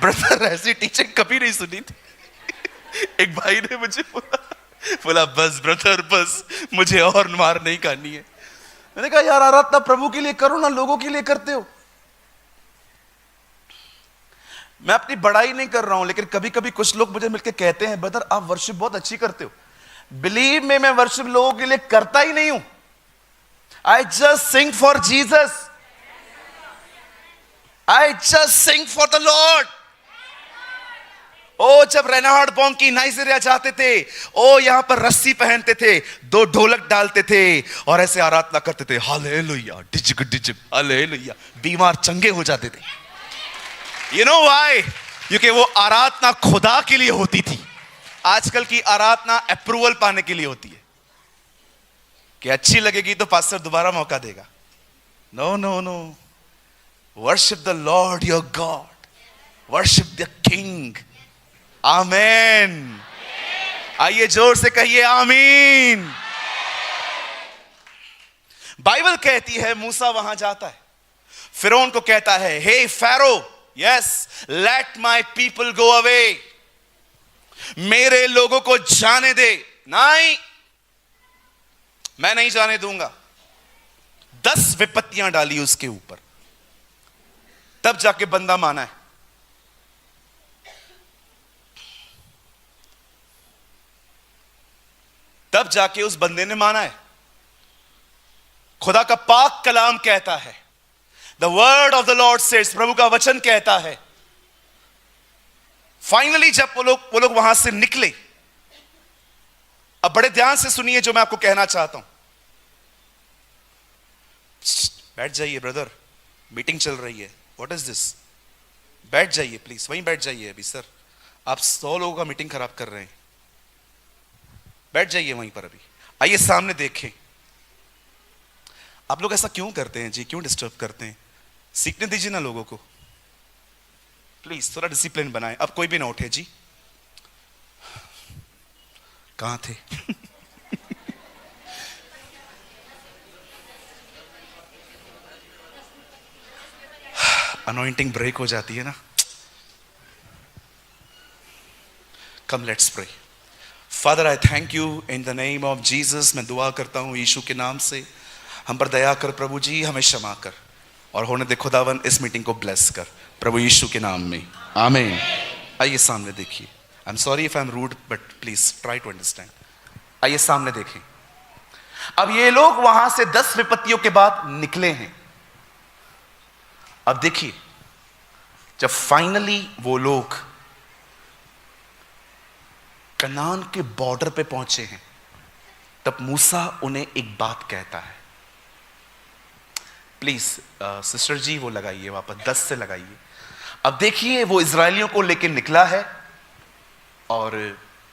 ब्रदर, ऐसी टीचिंग कभी नहीं सुनी थी। एक भाई ने मुझे बोला बस ब्रदर बस, मुझे और मार नहीं खानी है। मैंने कहा यार, आराधना प्रभु के लिए करो ना, लोगों के लिए करते हो। मैं अपनी बड़ाई नहीं कर रहा हूं, लेकिन कभी कभी कुछ लोग मुझे मिलकर कहते हैं, ब्रदर आप वर्शिप बहुत अच्छी करते हो। बिलीव में, मैं वर्शिप लोगों के लिए करता ही नहीं हूं। I just sing for Jesus, I just sing for the Lord. ओ जब रेनाहार्ड बॉन्की नाइजीरिया जाते थे, ओ यहां पर रस्सी पहनते थे, 2 ढोलक डालते थे और ऐसे आराधना करते थे, हालेलुया डिजिग डिजिग हालेलुया। बीमार चंगे हो जाते थे। You know why? क्योंकि वो आराधना खुदा के लिए होती थी। आजकल की आराधना अप्रूवल पाने के लिए होती है, कि अच्छी लगेगी तो पास्टर दोबारा मौका देगा। No no no, worship the Lord your God, worship the king. आमीन। आइए जोर से कहिए आमीन। बाइबल कहती है मूसा वहां जाता है, फिरौन को कहता है, हे Pharaoh, yes let my people go away, मेरे लोगों को जाने दे। नहीं, मैं नहीं जाने दूंगा। 10 विपत्तियां डाली उसके ऊपर, तब जाके बंदा माना है। तब जाके उस बंदे ने माना है। खुदा का पाक कलाम कहता है, the word of the Lord says, प्रभु का वचन कहता है। फाइनली जब वो लोग वहां से निकले, अब बड़े ध्यान से सुनिए जो मैं आपको कहना चाहता हूं। बैठ जाइए ब्रदर, मीटिंग चल रही है। What is this? बैठ जाइए प्लीज, वहीं बैठ जाइए। अभी सर आप 100 लोगों का मीटिंग खराब कर रहे हैं, बैठ जाइए वहीं पर। अभी आइए सामने देखें। आप लोग ऐसा क्यों करते हैं जी? क्यों डिस्टर्ब करते हैं? सीखने दीजिए ना लोगों को, प्लीज थोड़ा डिसिप्लिन बनाएं। अब कोई भी ना उठे जी। कहां थे? अनॉइंटिंग ब्रेक हो जाती है ना। Come let's pray. Father I thank you in the name of Jesus. मैं दुआ करता हूं यीशु के नाम से, हम पर दया कर प्रभु जी, हमें क्षमा कर और होने दे खुदावन इस मीटिंग को ब्लेस कर प्रभु यीशु के नाम में, आमीन। आइए सामने देखिए। I am sorry if I am rude but please try to understand. आइए सामने देखें। अब ये लोग वहां से 10 विपत्तियों के बाद निकले हैं। अब देखिए, जब फाइनली वो लोग कनान के बॉर्डर पे पहुंचे हैं, तब मूसा उन्हें एक बात कहता है। प्लीज सिस्टर जी वो लगाइए वापस, 10 से लगाइए। अब देखिए वो इजरायलियों को लेकर निकला है और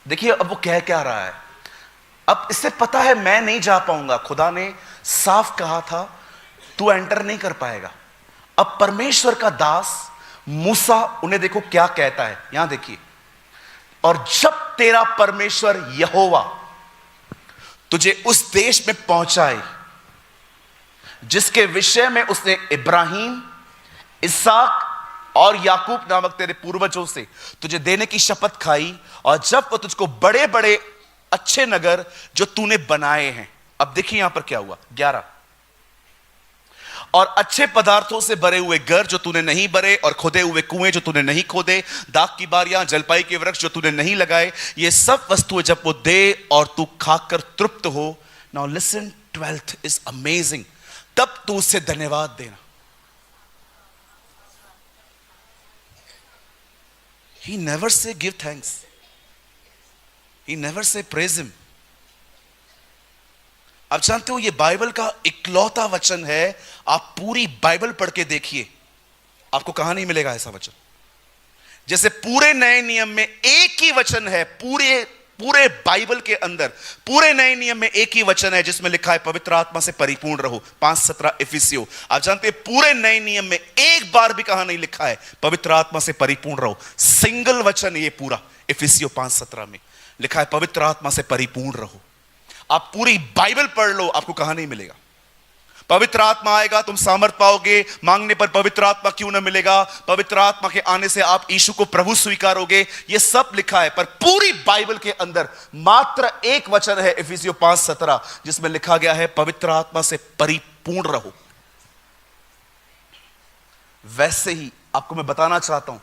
देखिए अब वो कह क्या रहा है। अब इससे पता है मैं नहीं जा पाऊंगा, खुदा ने साफ कहा था तू एंटर नहीं कर पाएगा। अब परमेश्वर का दास मूसा उन्हें देखो क्या कहता है, यहां देखिए। और जब तेरा परमेश्वर यहोवा तुझे उस देश में पहुंचाए जिसके विषय में उसने इब्राहिम, इसहाक और याकूब नामक तेरे पूर्वजों से तुझे देने की शपथ खाई, और जब वो तुझको बड़े बड़े अच्छे नगर जो तूने बनाए हैं। अब देखिए यहां पर क्या हुआ, 11। और अच्छे पदार्थों से भरे हुए घर जो तूने नहीं भरे, और खोदे हुए कुएं जो तूने नहीं खोदे, दाख की बारियां, जलपाई के वृक्ष जो तूने नहीं लगाए, ये सब वस्तुएं जब वो दे और तू खाकर तृप्त हो। Now listen, 12th is amazing. तब तू उससे धन्यवाद देना। He never say give thanks. He never say praise him. आप जानते हो ये बाइबल का इकलौता वचन है। आप पूरी बाइबल पढ़ के देखिए, आपको कहां नहीं मिलेगा ऐसा वचन। जैसे पूरे नए नियम में एक ही वचन है, पूरे बाइबल के अंदर पूरे नए नियम में एक ही वचन है जिसमें लिखा है पवित्र आत्मा से परिपूर्ण रहो, 5:17 इफिसियों। आप जानते हैं पूरे नए नियम में एक बार भी कहां नहीं लिखा है पवित्र आत्मा से परिपूर्ण रहो। सिंगल वचन ये पूरा इफिसियों 5:17 में लिखा है पवित्र आत्मा से परिपूर्ण रहो। आप पूरी बाइबल पढ़ लो, आपको कहां नहीं मिलेगा। पवित्र आत्मा आएगा तुम सामर्थ पाओगे, मांगने पर पवित्र आत्मा क्यों ना मिलेगा, पवित्र आत्मा के आने से आप यीशु को प्रभु स्वीकारोगे, ये सब लिखा है। पर पूरी बाइबल के अंदर मात्र एक वचन है इफिसियों 5:17 जिसमें लिखा गया है पवित्र आत्मा से परिपूर्ण रहो। वैसे ही आपको मैं बताना चाहता हूं,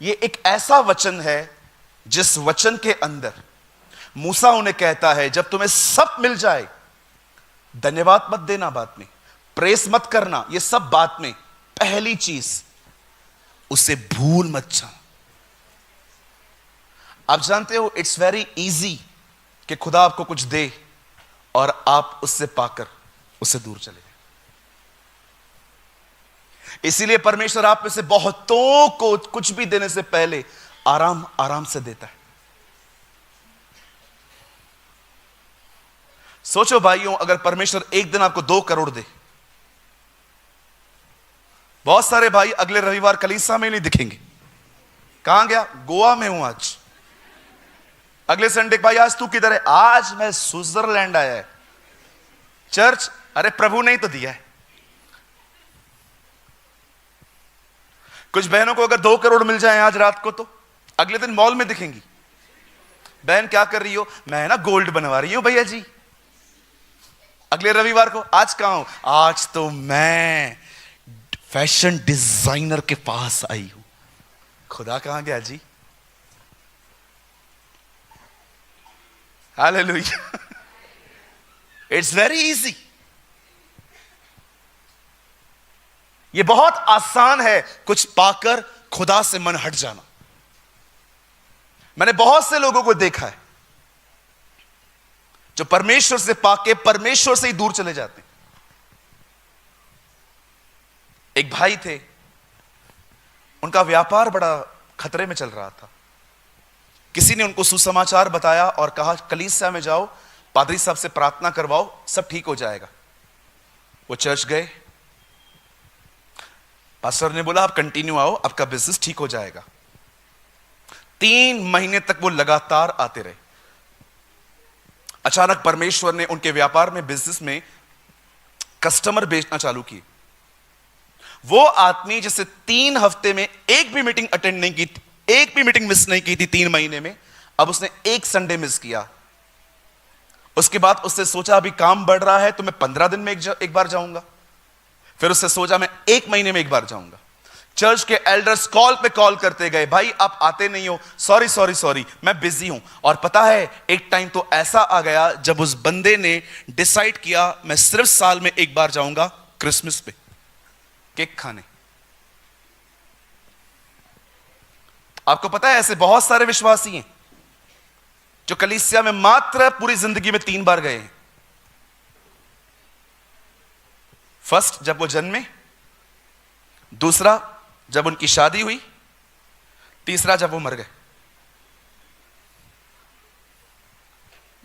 ये एक ऐसा वचन है जिस वचन के अंदर मूसा उन्हें कहता है जब तुम्हें सब मिल जाए, धन्यवाद मत देना बाद में, प्रेस मत करना, ये सब बात में, पहली चीज उसे भूल मत जाना। आप जानते हो इट्स वेरी इजी कि खुदा आपको कुछ दे और आप उससे पाकर उससे दूर चले जाए। इसीलिए परमेश्वर आप में से बहुतों को कुछ भी देने से पहले आराम आराम से देता है। सोचो भाइयों, अगर परमेश्वर एक दिन आपको 2 करोड़ दे, बहुत सारे भाई अगले रविवार कलीसिया में नहीं दिखेंगे। कहां गया? गोवा में हूं आज। अगले संडे भाई आज तू किधर है? आज मैं स्विट्जरलैंड आया है। चर्च? अरे प्रभु ने ही तो दिया है। कुछ बहनों को अगर 2 करोड़ मिल जाए आज रात को तो अगले दिन मॉल में दिखेंगी। बहन क्या कर रही हो? मैं ना गोल्ड बनवा रही हूं भैया जी। अगले रविवार को आज कहां हूं? आज तो मैं फैशन डिजाइनर के पास आई हूं। खुदा कहां गया जी? हालेलुया। It's very easy. ये बहुत आसान है कुछ पाकर खुदा से मन हट जाना। मैंने बहुत से लोगों को देखा है जो परमेश्वर से पाके परमेश्वर से ही दूर चले जाते हैं। एक भाई थे, उनका व्यापार बड़ा खतरे में चल रहा था। किसी ने उनको सुसमाचार बताया और कहा कलीसिया में जाओ, पादरी साहब से प्रार्थना करवाओ, सब ठीक हो जाएगा। वो चर्च गए। पास्टर ने बोला आप कंटिन्यू आओ, आपका बिजनेस ठीक हो जाएगा। 3 महीने तक वो लगातार आते रहे। अचानक परमेश्वर ने उनके व्यापार में, बिजनेस में कस्टमर बेचना चालू किए। वो आदमी जिसे 3 हफ्ते में एक भी मीटिंग अटेंड नहीं की थी, एक भी मीटिंग मिस नहीं की थी 3 महीने में, अब उसने एक संडे मिस किया। उसके बाद उसने सोचा अभी काम बढ़ रहा है तो मैं 15 दिन में एक बार जाऊंगा। फिर उसने सोचा मैं 1 महीने में एक बार जाऊंगा। चर्च के एल्डर्स कॉल पे कॉल करते गए, भाई आप आते नहीं हो, सॉरी सॉरी सॉरी मैं बिजी हूं। और पता है एक टाइम तो ऐसा आ गया जब उस बंदे ने डिसाइड किया मैं सिर्फ साल में एक बार जाऊंगा, क्रिसमस पे केक खाने। आपको पता है ऐसे बहुत सारे विश्वासी हैं जो कलीसिया में मात्र पूरी जिंदगी में 3 बार गए हैं। फर्स्ट जब वो जन्मे, दूसरा जब उनकी शादी हुई, तीसरा जब वो मर गए।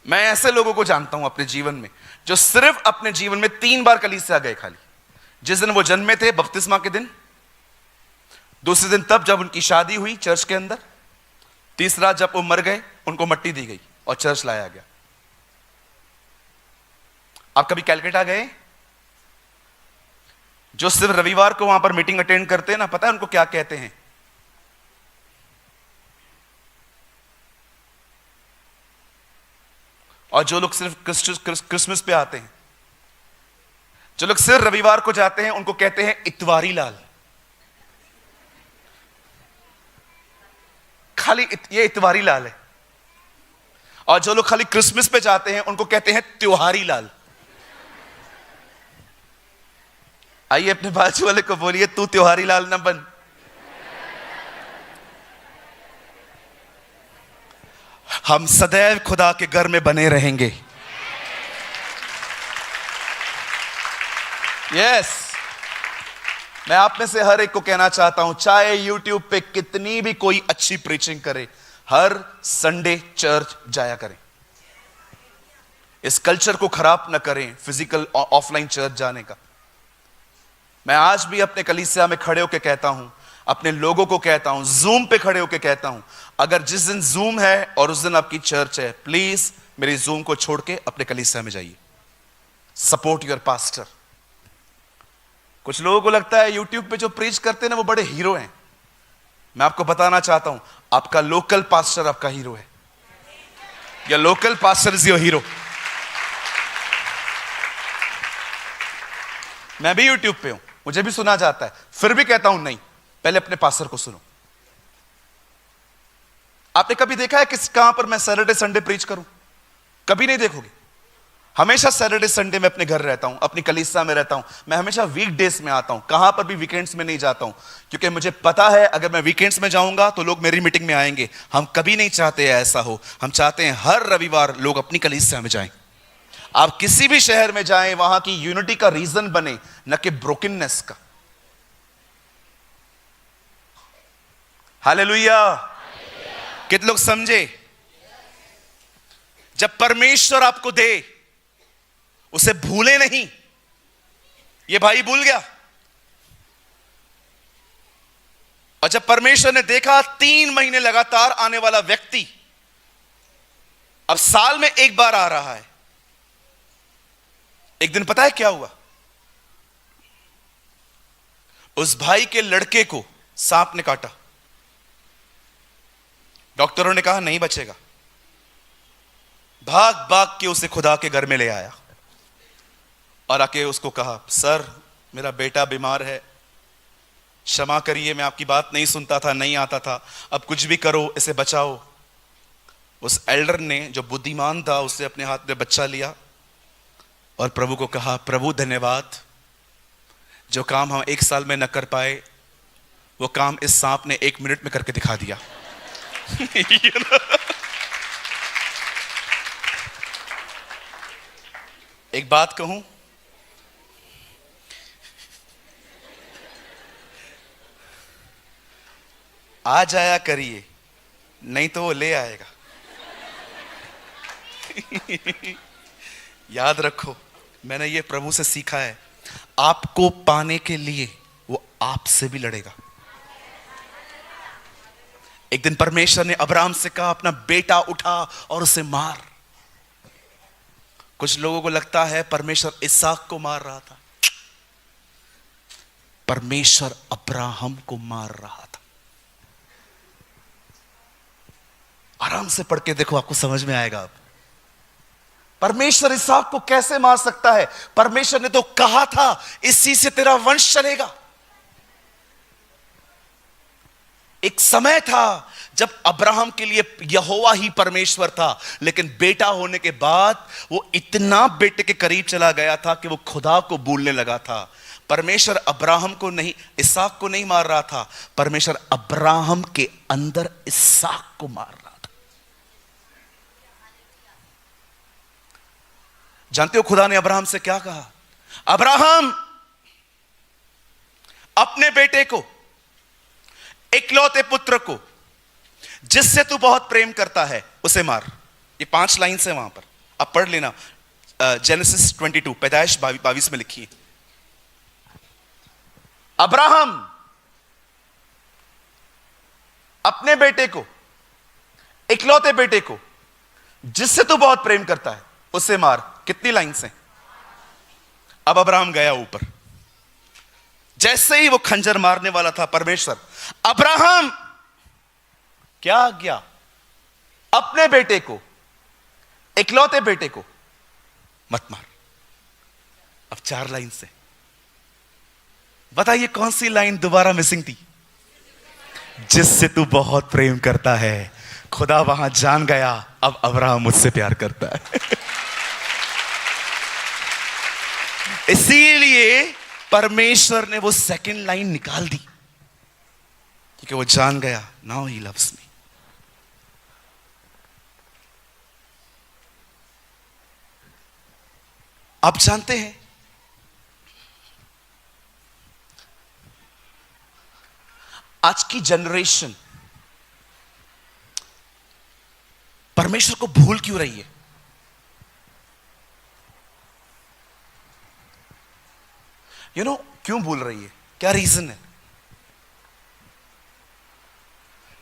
मैं ऐसे लोगों को जानता हूं अपने जीवन में जो सिर्फ अपने जीवन में 3 बार कलीसिया गए खाली। जिस दिन वो जन्मे थे बपतिस्मा के दिन, दूसरे दिन तब जब उनकी शादी हुई चर्च के अंदर, तीसरा जब वो मर गए उनको मट्टी दी गई और चर्च लाया गया। आप कभी कैलकाटा गए? जो सिर्फ रविवार को वहां पर मीटिंग अटेंड करते हैं ना, पता है उनको क्या कहते हैं? और जो लोग सिर्फ क्रिसमस पे आते हैं, जो लोग सिर्फ रविवार को जाते हैं, उनको कहते हैं इतवारी लाल। खाली ये इतवारी लाल है। और जो लोग खाली क्रिसमस पे जाते हैं उनको कहते हैं त्योहारी लाल। आइए अपने बाजू वाले को बोलिए तू त्योहारी लाल ना बन। हम सदैव खुदा के घर में बने रहेंगे। यस, मैं आप में से हर एक को कहना चाहता हूं, चाहे यूट्यूब पे कितनी भी कोई अच्छी प्रीचिंग करे, हर संडे चर्च जाया करें। इस कल्चर को खराब ना करें फिजिकल ऑफलाइन चर्च जाने का। मैं आज भी अपने कलीसिया में खड़े होकर कहता हूं, अपने लोगों को कहता हूं, जूम पे खड़े होकर कहता हूं, अगर जिस दिन जूम है और उस दिन आपकी चर्च है, प्लीज मेरी जूम को छोड़ के अपने कलीसिया में जाइए। Support your pastor. कुछ लोगों को लगता है यूट्यूब पे जो प्रीच करते हैं ना वो बड़े हीरो हैं। मैं आपको बताना चाहता हूं, आपका लोकल पास्टर आपका हीरो है। या local pastor is your hero. मैं भी यूट्यूब पे हूं, मुझे भी सुना जाता है, फिर भी कहता हूं नहीं, पहले अपने पास्टर को सुनो। आपने कभी देखा है किस कहां पर मैं सैटरडे संडे प्रीच करूं? कभी नहीं देखोगे। हमेशा सैटरडे संडे में अपने घर रहता हूं, अपनी कलीसिया में रहता हूं। मैं हमेशा वीकडेज में आता हूं, कहां पर भी वीकेंड्स में नहीं जाता हूं, क्योंकि मुझे पता है अगर मैं वीकेंड्स में जाऊंगा तो लोग मेरी मीटिंग में आएंगे। हम कभी नहीं चाहते ऐसा हो। हम चाहते हैं हर रविवार लोग अपनी कलीसिया में जाएं। आप किसी भी शहर में जाएं, वहां की यूनिटी का रीजन बने, न कि ब्रोकननेस का। हालेलुया। कितने लोग समझे? जब परमेश्वर आपको दे उसे भूले नहीं। ये भाई भूल गया। और जब परमेश्वर ने देखा 3 महीने लगातार आने वाला व्यक्ति अब साल में एक बार आ रहा है, एक दिन पता है क्या हुआ? उस भाई के लड़के को सांप ने काटा। डॉक्टरों ने कहा नहीं बचेगा। भाग भाग के उसे खुदा के घर में ले आया और आके उसको कहा, सर मेरा बेटा बीमार है, क्षमा करिए, मैं आपकी बात नहीं सुनता था, नहीं आता था, अब कुछ भी करो इसे बचाओ। उस एल्डर ने जो बुद्धिमान था उसने अपने हाथ में बच्चा लिया और प्रभु को कहा, प्रभु धन्यवाद, जो काम हम 1 साल में न कर पाए वो काम इस सांप ने 1 मिनट में करके दिखा दिया। एक बात कहूं, आ जाया करिए, नहीं तो वो ले आएगा। याद रखो, मैंने ये प्रभु से सीखा है, आपको पाने के लिए वो आपसे भी लड़ेगा। एक दिन परमेश्वर ने अब्राहम से कहा, अपना बेटा उठा और उसे मार। कुछ लोगों को लगता है परमेश्वर इसहाक को मार रहा था। परमेश्वर अब्राहम को मार रहा था। आराम से पढ़ के देखो, आपको समझ में आएगा। अब परमेश्वर इसहाक को कैसे मार सकता है? परमेश्वर ने तो कहा था इसी से तेरा वंश चलेगा। एक समय था जब अब्राहम के लिए यहोवा ही परमेश्वर था, लेकिन बेटा होने के बाद वो इतना बेटे के करीब चला गया था कि वो खुदा को भूलने लगा था। परमेश्वर अब्राहम को नहीं, इसहाक को नहीं मार रहा था, परमेश्वर अब्राहम के अंदर इसहाक को मार रहा था। जानते हो खुदा ने अब्राहम से क्या कहा? अब्राहम, अपने बेटे को, इकलौते पुत्र को, जिससे तू बहुत प्रेम करता है, उसे मार। ये 5 लाइन से वहां पर आप पढ़ लेना। जेनेसिस 22, पैदाइश 22 में लिखी है। अब्राहम अपने बेटे को, इकलौते बेटे को, जिससे तू बहुत प्रेम करता है, उसे मार। कितनी लाइन से? अब अब्राहम गया ऊपर। जैसे ही वो खंजर मारने वाला था, परमेश्वर, अब्राहम क्या आज्ञा? अपने बेटे को, इकलौते बेटे को मत मार। अब 4 लाइन से बताइए कौन सी लाइन दोबारा मिसिंग थी? जिससे तू बहुत प्रेम करता है। खुदा वहां जान गया, अब अब्राहम मुझसे प्यार करता है। इसीलिए परमेश्वर ने वो सेकंड लाइन निकाल दी, क्योंकि वो जान गया, नाउ ही लव्स मी। आप जानते हैं आज की जनरेशन परमेश्वर को भूल क्यों रही है? क्यों भूल रही है? क्या रीजन है?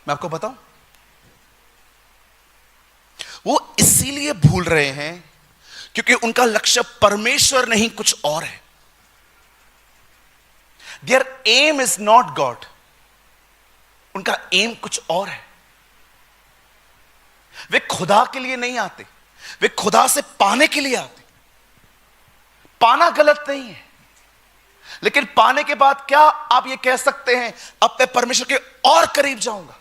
मैं आपको बताऊं। वो इसीलिए भूल रहे हैं क्योंकि उनका लक्ष्य परमेश्वर नहीं, कुछ और है। Their aim is not God. उनका एम कुछ और है। वे खुदा के लिए नहीं आते, वे खुदा से पाने के लिए आते। पाना गलत नहीं है, लेकिन पाने के बाद क्या आप ये कह सकते हैं, अब मैं परमेश्वर के और करीब जाऊंगा?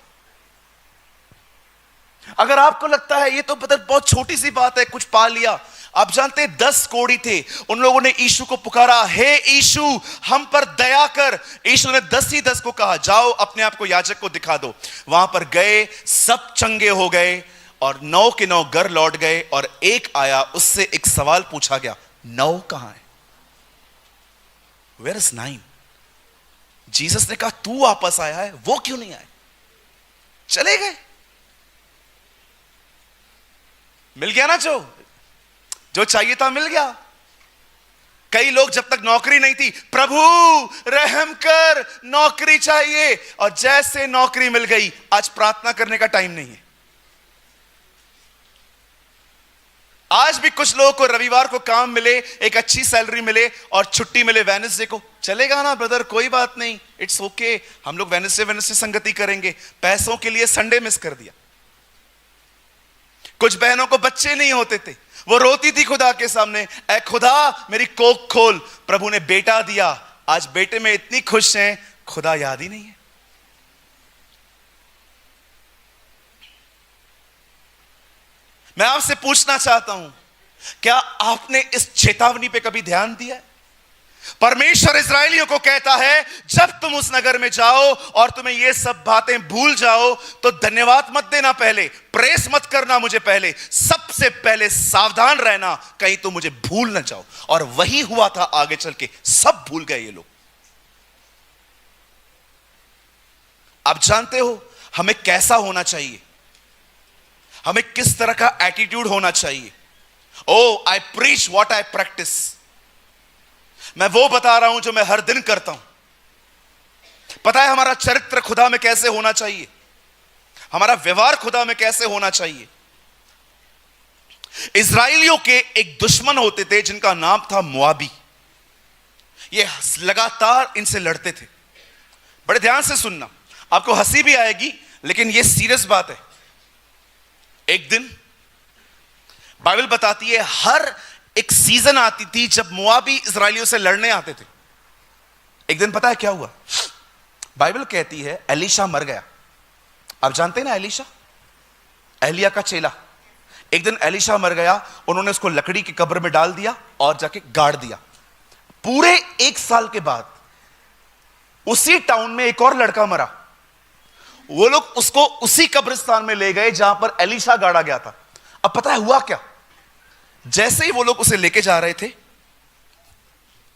अगर आपको लगता है ये तो बहुत छोटी सी बात है, कुछ पा लिया। आप जानते हैं 10 कोढ़ी थे, उन लोगों ने यीशु को पुकारा, हे यीशु हम पर दया कर। यीशु ने 10 ही 10 को कहा, जाओ अपने आप को याजक को दिखा दो। वहां पर गए, सब चंगे हो गए और 9 के 9 घर लौट गए। और एक आया, उससे एक सवाल पूछा गया, 9 कहां है? Where is 9? जीसस ने कहा तू वापस आया है, वो क्यों नहीं आए? चले गए। मिल गया ना, जो चाहिए था मिल गया। कई लोग जब तक नौकरी नहीं थी, प्रभु रहम कर, नौकरी चाहिए, और जैसे नौकरी मिल गई, आज प्रार्थना करने का टाइम नहीं है। आज भी कुछ लोगों को रविवार को काम मिले, एक अच्छी सैलरी मिले और छुट्टी मिले वेडनेसडे को, चलेगा ना ब्रदर, कोई बात नहीं, इट्स ओके, हम लोग वेडनेसडे संगति करेंगे। पैसों के लिए संडे मिस कर दिया। कुछ बहनों को बच्चे नहीं होते थे, वो रोती थी खुदा के सामने, ऐ खुदा मेरी कोख खोल। प्रभु ने बेटा दिया, आज बेटे में इतनी खुश हैं, खुदा याद ही नहीं है। मैं आपसे पूछना चाहता हूं, क्या आपने इस चेतावनी पे कभी ध्यान दिया है? परमेश्वर इस्राएलियों को कहता है, जब तुम उस नगर में जाओ और तुम्हें ये सब बातें भूल जाओ, तो धन्यवाद मत देना, पहले प्रेस मत करना मुझे, पहले सबसे पहले सावधान रहना, कहीं तुम मुझे भूल न जाओ। और वही हुआ था, आगे चल के सब भूल गए ये लोग। आप जानते हो हमें कैसा होना चाहिए, हमें किस तरह का एटीट्यूड होना चाहिए? ओ आई प्रीच व्हाट आई प्रैक्टिस। मैं वो बता रहा हूं जो मैं हर दिन करता हूं। पता है हमारा चरित्र खुदा में कैसे होना चाहिए, हमारा व्यवहार खुदा में कैसे होना चाहिए। इजराइलियों के एक दुश्मन होते थे जिनका नाम था मोआबी। ये लगातार इनसे लड़ते थे। बड़े ध्यान से सुनना, आपको हंसी भी आएगी लेकिन ये सीरियस बात है। एक दिन बाइबल बताती है हर एक सीजन आती थी जब मोआबी इजराइलियों से लड़ने आते थे। एक दिन पता है क्या हुआ? बाइबल कहती है एलीशा मर गया। आप जानते हैं ना एलीशा, एलिया का चेला। एक दिन एलीशा मर गया, उन्होंने उसको लकड़ी की कब्र में डाल दिया और जाके गाड़ दिया। पूरे 1 साल के बाद उसी टाउन में एक और लड़का मरा। वो लोग उसको उसी कब्रिस्तान में ले गए जहां पर एलीशा गाड़ा गया था। अब पता है हुआ क्या? जैसे ही वो लोग उसे लेके जा रहे थे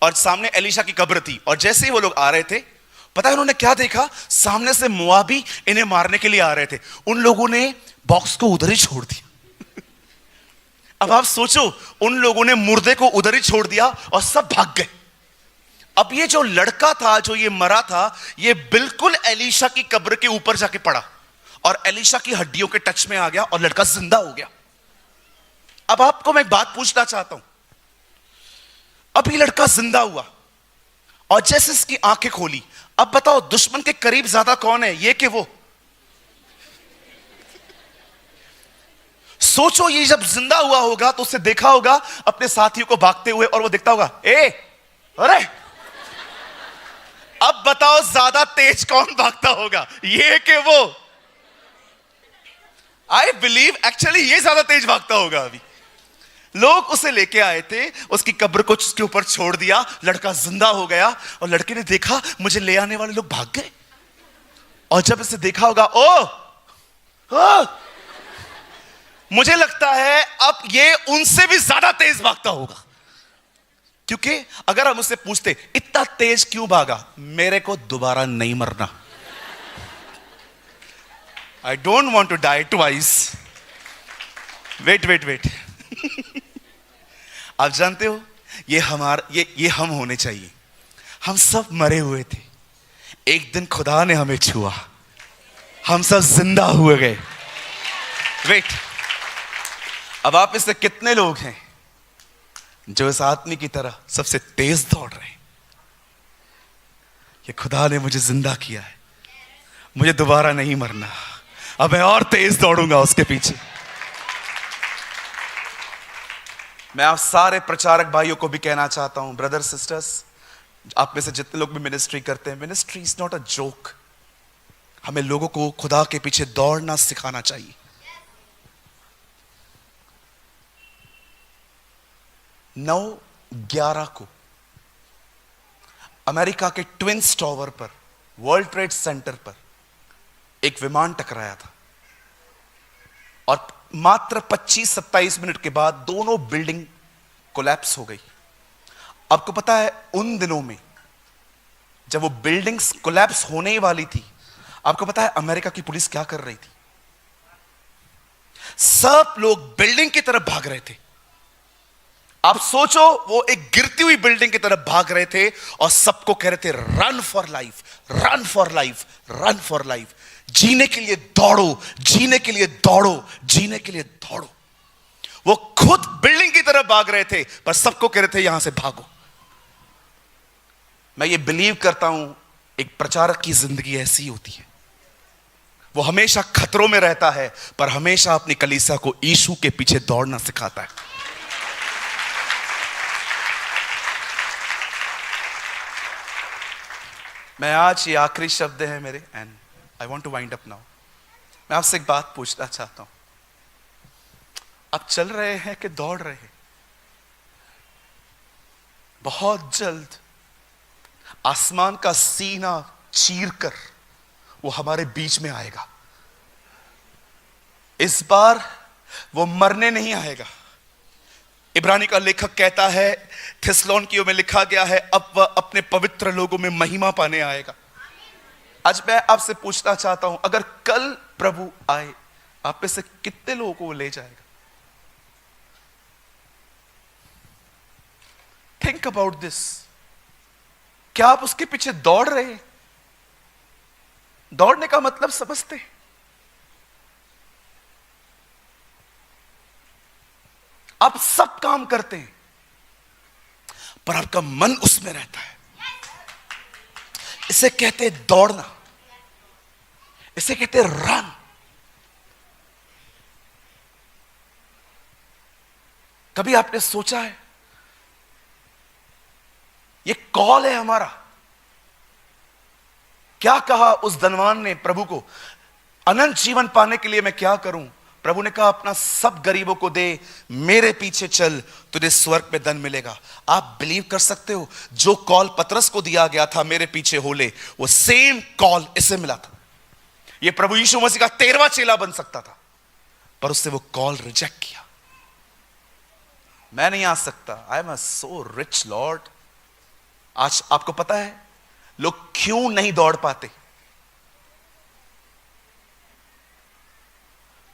और सामने एलीशा की कब्र थी, और जैसे ही वो लोग आ रहे थे, पता है उन्होंने क्या देखा? सामने से मोआबी इन्हें मारने के लिए आ रहे थे। उन लोगों ने बॉक्स को उधर ही छोड़ दिया। अब आप सोचो, उन लोगों ने मुर्दे को उधर ही छोड़ दिया और सब भाग गए। अब ये जो लड़का था, जो ये मरा था, ये बिल्कुल एलीशा की कब्र के ऊपर जाके पड़ा और एलीशा की हड्डियों के टच में आ गया और लड़का जिंदा हो गया। अब आपको मैं एक बात पूछना चाहता हूं, अब ये लड़का जिंदा हुआ और जैसे इसकी आंखें खोली, अब बताओ दुश्मन के करीब ज्यादा कौन है, ये कि वो? सोचो, ये जब जिंदा हुआ होगा तो उससे देखा होगा अपने साथियों को भागते हुए और वो देखता होगा, अरे अब बताओ ज्यादा तेज कौन भागता होगा, ये कि वो? आई बिलीव एक्चुअली ये ज्यादा तेज भागता होगा। अभी लोग उसे लेके आए थे, उसकी कब्र को उसके ऊपर छोड़ दिया, लड़का जिंदा हो गया और लड़के ने देखा मुझे ले आने वाले लोग भाग गए। और जब इसे देखा होगा, ओ मुझे लगता है अब ये उनसे भी ज्यादा तेज भागता होगा। क्योंकि अगर हम उससे पूछते इतना तेज क्यों भागा, मेरे को दोबारा नहीं मरना, I don't want to die twice. Wait आप जानते हो ये हम होने चाहिए। हम सब मरे हुए थे, एक दिन खुदा ने हमें छुआ, हम सब जिंदा हुए गए। वेट, अब आप इससे कितने लोग हैं जो इस आदमी की तरह सबसे तेज दौड़ रहे हैं? ये खुदा ने मुझे जिंदा किया है, मुझे दोबारा नहीं मरना, अब मैं और तेज दौड़ूंगा उसके पीछे। मैं आप सारे प्रचारक भाइयों को भी कहना चाहता हूं, ब्रदर सिस्टर्स, आप में से जितने लोग भी मिनिस्ट्री करते हैं, ministry is not a joke. हमें लोगों को खुदा के पीछे दौड़ना सिखाना चाहिए। 9/11 को अमेरिका के ट्विंस टावर पर, वर्ल्ड ट्रेड सेंटर पर एक विमान टकराया था और मात्र 25-27 मिनट के बाद दोनों बिल्डिंग कोलैप्स हो गई। आपको पता है उन दिनों में जब वो बिल्डिंग्स कोलैप्स होने ही वाली थी, आपको पता है अमेरिका की पुलिस क्या कर रही थी? सब लोग बिल्डिंग की तरफ भाग रहे थे। आप सोचो, वो एक गिरती हुई बिल्डिंग की तरफ भाग रहे थे और सबको कह रहे थे run for life, run for life, run for life. जीने के लिए दौड़ो, जीने के लिए दौड़ो, जीने के लिए दौड़ो। वो खुद बिल्डिंग की तरफ भाग रहे थे पर सबको कह रहे थे यहां से भागो। मैं ये बिलीव करता हूं एक प्रचारक की जिंदगी ऐसी होती है, वो हमेशा खतरों में रहता है पर हमेशा अपनी कलीसिया को यीशु के पीछे दौड़ना सिखाता है। मैं आज, ये आखिरी शब्द है मेरे, and I want to wind up now. मैं आपसे एक बात पूछना चाहता हूं, आप चल रहे हैं कि दौड़ रहे हैं? बहुत जल्द आसमान का सीना चीरकर वो हमारे बीच में आएगा। इस बार वो मरने नहीं आएगा। इब्रानी का लेखक कहता है, थिस्सलुनीकियों में लिखा गया है, अब वह अपने पवित्र लोगों में महिमा पाने आएगा। आज मैं आपसे पूछना चाहता हूं, अगर कल प्रभु आए, आप में से कितने लोगों को वो ले जाएगा? Think about this. क्या आप उसके पीछे दौड़ रहे हैं? दौड़ने का मतलब समझते हैं? आप सब काम करते हैं पर आपका मन उसमें रहता है। इसे कहते हैं दौड़ना, इसे कहते हैं रन। कभी आपने सोचा है ये कॉल है हमारा? क्या कहा उस धनवान ने प्रभु को, अनंत जीवन पाने के लिए मैं क्या करूं? प्रभु ने कहा अपना सब गरीबों को दे, मेरे पीछे चल, तुझे स्वर्ग में धन मिलेगा। आप बिलीव कर सकते हो जो कॉल पतरस को दिया गया था, मेरे पीछे हो ले, वो सेम कॉल इसे मिला था। ये प्रभु यीशु मसीह का 13वां चेला बन सकता था, पर उससे वो कॉल रिजेक्ट किया। मैं नहीं आ सकता, I am so rich Lord. आज आपको पता है लोग क्यों नहीं दौड़ पाते?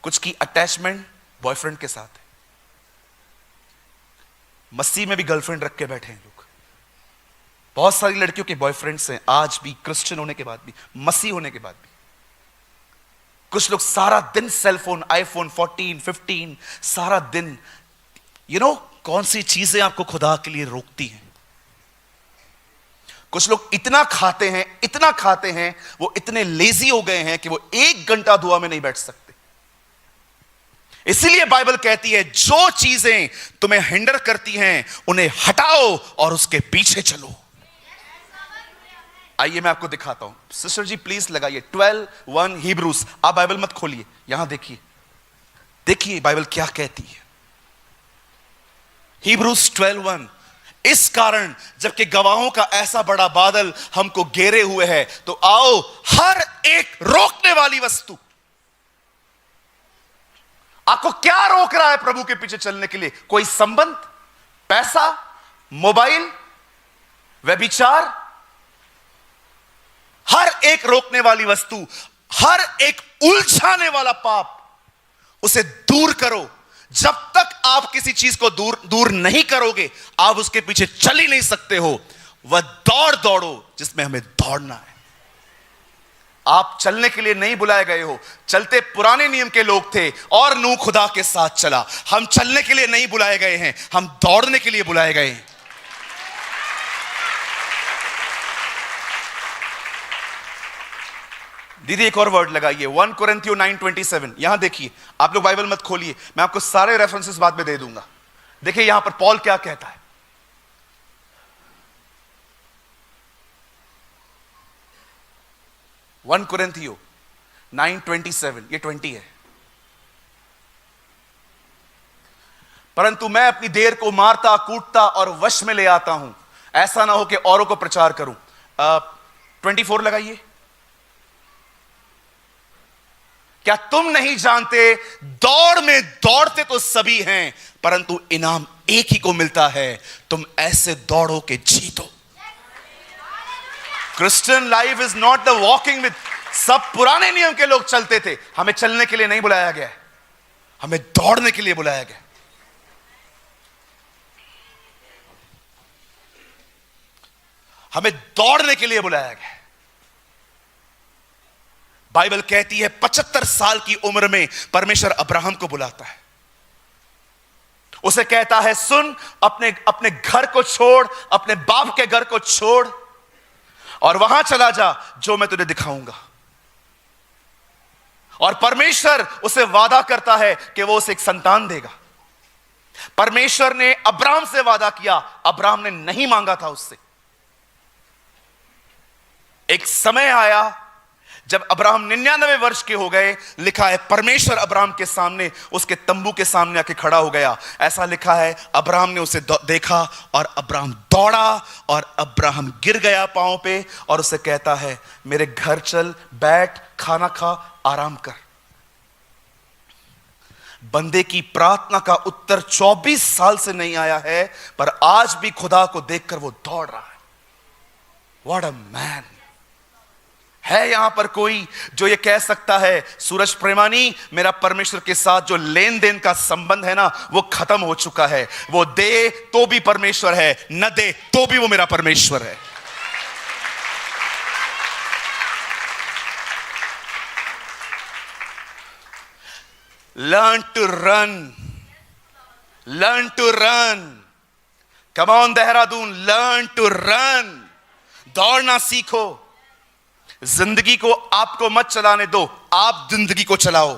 कुछ की अटैचमेंट बॉयफ्रेंड के साथ है। मसीह में भी गर्लफ्रेंड रख के बैठे हैं लोग। बहुत सारी लड़कियों के बॉयफ्रेंड्स हैं आज भी, क्रिश्चियन होने के बाद भी, मसीह होने के बाद भी। कुछ लोग सारा दिन सेलफोन, आईफोन 14, 15, सारा दिन कौन सी चीजें आपको खुदा के लिए रोकती हैं? कुछ लोग इतना खाते हैं, वो इतने लेजी हो गए हैं कि वो 1 घंटा दुआ में नहीं बैठ सकते। इसीलिए बाइबल कहती है जो चीजें तुम्हें हिंडर करती हैं उन्हें हटाओ और उसके पीछे चलो। आइए मैं आपको दिखाता हूं। सिस्टर जी प्लीज लगाइए 12:1 हिब्रूस। आप बाइबल मत खोलिए, यहां देखिए बाइबल क्या कहती है। हिब्रूस 12:1, इस कारण जबकि गवाहों का ऐसा बड़ा बादल हमको घेरे हुए है, तो आओ हर एक रोकने वाली वस्तु। आपको क्या रोक रहा है प्रभु के पीछे चलने के लिए? कोई संबंध, पैसा, मोबाइल, व्यभिचार? हर एक रोकने वाली वस्तु, हर एक उलझाने वाला पाप, उसे दूर करो। जब तक आप किसी चीज को दूर नहीं करोगे, आप उसके पीछे चल ही नहीं सकते हो। वह दौड़ो जिसमें हमें दौड़ना है। आप चलने के लिए नहीं बुलाए गए हो। चलते पुराने नियम के लोग थे और नूह खुदा के साथ चला। हम चलने के लिए नहीं बुलाए गए हैं, हम दौड़ने के लिए बुलाए गए हैं। दीदी एक और वर्ड लगाइए, 1 कोरिन्थियों 9:27। यहां देखिए, आप लोग बाइबल मत खोलिए, मैं आपको सारे रेफरेंसेस बाद में दे दूंगा। देखिए यहां पर पॉल क्या कहता है। 1 कोरिन्थियों 9:27, ये 20 है। परंतु मैं अपनी देर को मारता कूटता और वश में ले आता हूं, ऐसा ना हो कि औरों को प्रचार करूं। 24 लगाइए। क्या तुम नहीं जानते, दौड़ में दौड़ते तो सभी हैं, परंतु इनाम एक ही को मिलता है। तुम ऐसे दौड़ो कि जीतो। Christian life is not the walking with. सब पुराने नियम के लोग चलते थे, हमें चलने के लिए नहीं बुलाया गया, हमें दौड़ने के लिए बुलाया गया। हमें दौड़ने के लिए बुलाया गया। बाइबल कहती है 75 साल की उम्र में परमेश्वर अब्राहम को बुलाता है। उसे कहता है सुन, अपने घर को छोड़, अपने बाप के घर को छोड़ और वहां चला जा जो मैं तुझे दिखाऊंगा। और परमेश्वर उसे वादा करता है कि वो उसे एक संतान देगा। परमेश्वर ने अब्राहम से वादा किया, अब्राहम ने नहीं मांगा था उससे। एक समय आया जब अब्राहम 99 वर्ष के हो गए। लिखा है परमेश्वर अब्राहम के सामने, उसके तंबू के सामने आके खड़ा हो गया। ऐसा लिखा है अब्राहम ने उसे देखा और अब्राहम दौड़ा और अब्राहम गिर गया पांव पे और उसे कहता है मेरे घर चल, बैठ, खाना खा, आराम कर। बंदे की प्रार्थना का उत्तर 24 साल से नहीं आया है, पर आज भी खुदा को देखकर वो दौड़ रहा है। What a man. है यहां पर कोई जो ये कह सकता है सूरज प्रेमानी, मेरा परमेश्वर के साथ जो लेन देन का संबंध है ना, वो खत्म हो चुका है। वो दे तो भी परमेश्वर है, न दे तो भी वो मेरा परमेश्वर है। Learn to run, learn to run. Come on Dehradun, learn to run. दौड़ना सीखो। जिंदगी को आपको मत चलाने दो, आप जिंदगी को चलाओ।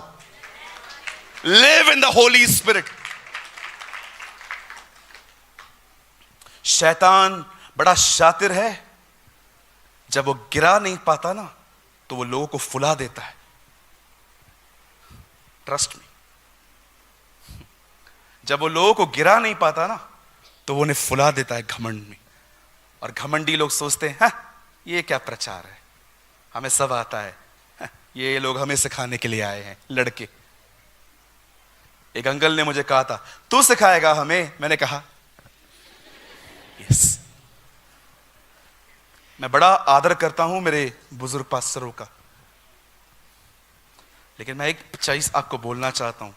Live in the Holi spirit. शैतान बड़ा शातिर है, जब वो गिरा नहीं पाता ना तो वो लोगों को फुला देता है। Trust me. जब वो लोगों को गिरा नहीं पाता ना तो वो उन्हें फुला देता है घमंड में। और घमंडी लोग सोचते हैं ये क्या प्रचार है, हमें सब आता है, ये लोग हमें सिखाने के लिए आए हैं लड़के। एक अंकल ने मुझे कहा था तू सिखाएगा हमें, मैंने कहा यस। मैं बड़ा आदर करता हूं मेरे बुजुर्ग पास्टरों का, लेकिन मैं एक चीज आपको बोलना चाहता हूं।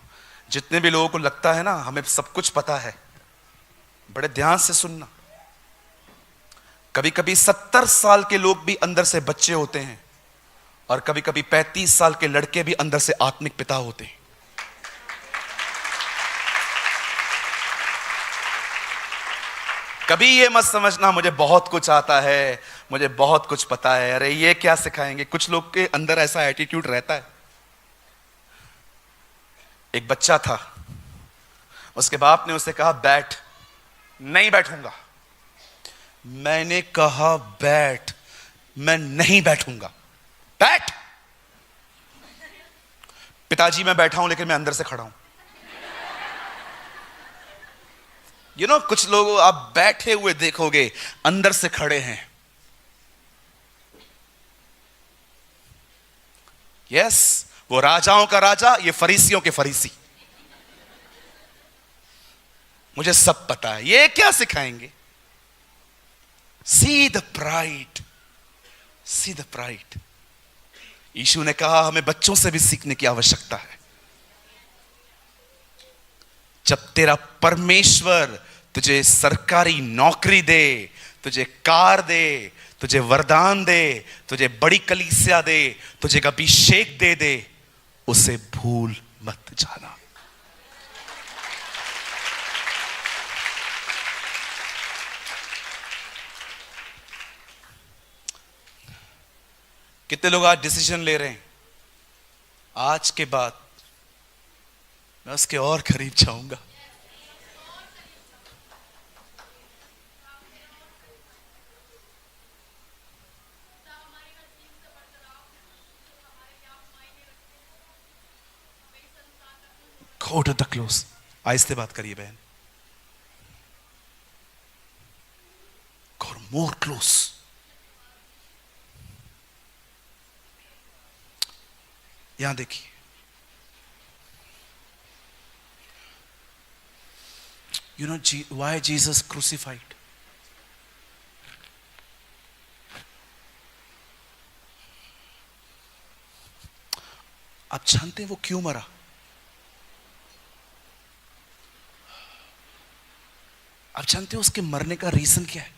जितने भी लोगों को लगता है ना हमें सब कुछ पता है, बड़े ध्यान से सुनना। कभी कभी 70 साल के लोग भी अंदर से बच्चे होते हैं, और कभी कभी 35 साल के लड़के भी अंदर से आत्मिक पिता होते हैं। कभी ये मत समझना मुझे बहुत कुछ आता है, मुझे बहुत कुछ पता है, अरे ये क्या सिखाएंगे। कुछ लोग के अंदर ऐसा एटीट्यूड रहता है। एक बच्चा था, उसके बाप ने उसे कहा बैठ। नहीं बैठूंगा। मैंने कहा बैठ। मैं नहीं बैठूंगा। बैठ। पिताजी मैं बैठा हूं लेकिन मैं अंदर से खड़ा हूं। कुछ लोग आप बैठे हुए देखोगे अंदर से खड़े हैं। यस, वो राजाओं का राजा, ये फरीसियों के फरीसी। मुझे सब पता है, ये क्या सिखाएंगे। See the pride, see the pride. Yeshu ने कहा हमें बच्चों से भी सीखने की आवश्यकता है। जब तेरा परमेश्वर तुझे सरकारी नौकरी दे, तुझे कार दे, तुझे वरदान दे, तुझे बड़ी कलीसिया दे, तुझे अभिषेक दे, उसे भूल मत जाना। कितने लोग आज डिसीजन ले रहे हैं आज के बाद मैं उसके और करीब जाऊंगा। Go to the close. आहिस्ते बात करिए बहन। Go more close. यहां देखिए, why Jesus crucified? आप जानते हैं वो क्यों मरा? आप जानते हो उसके मरने का रीजन क्या है?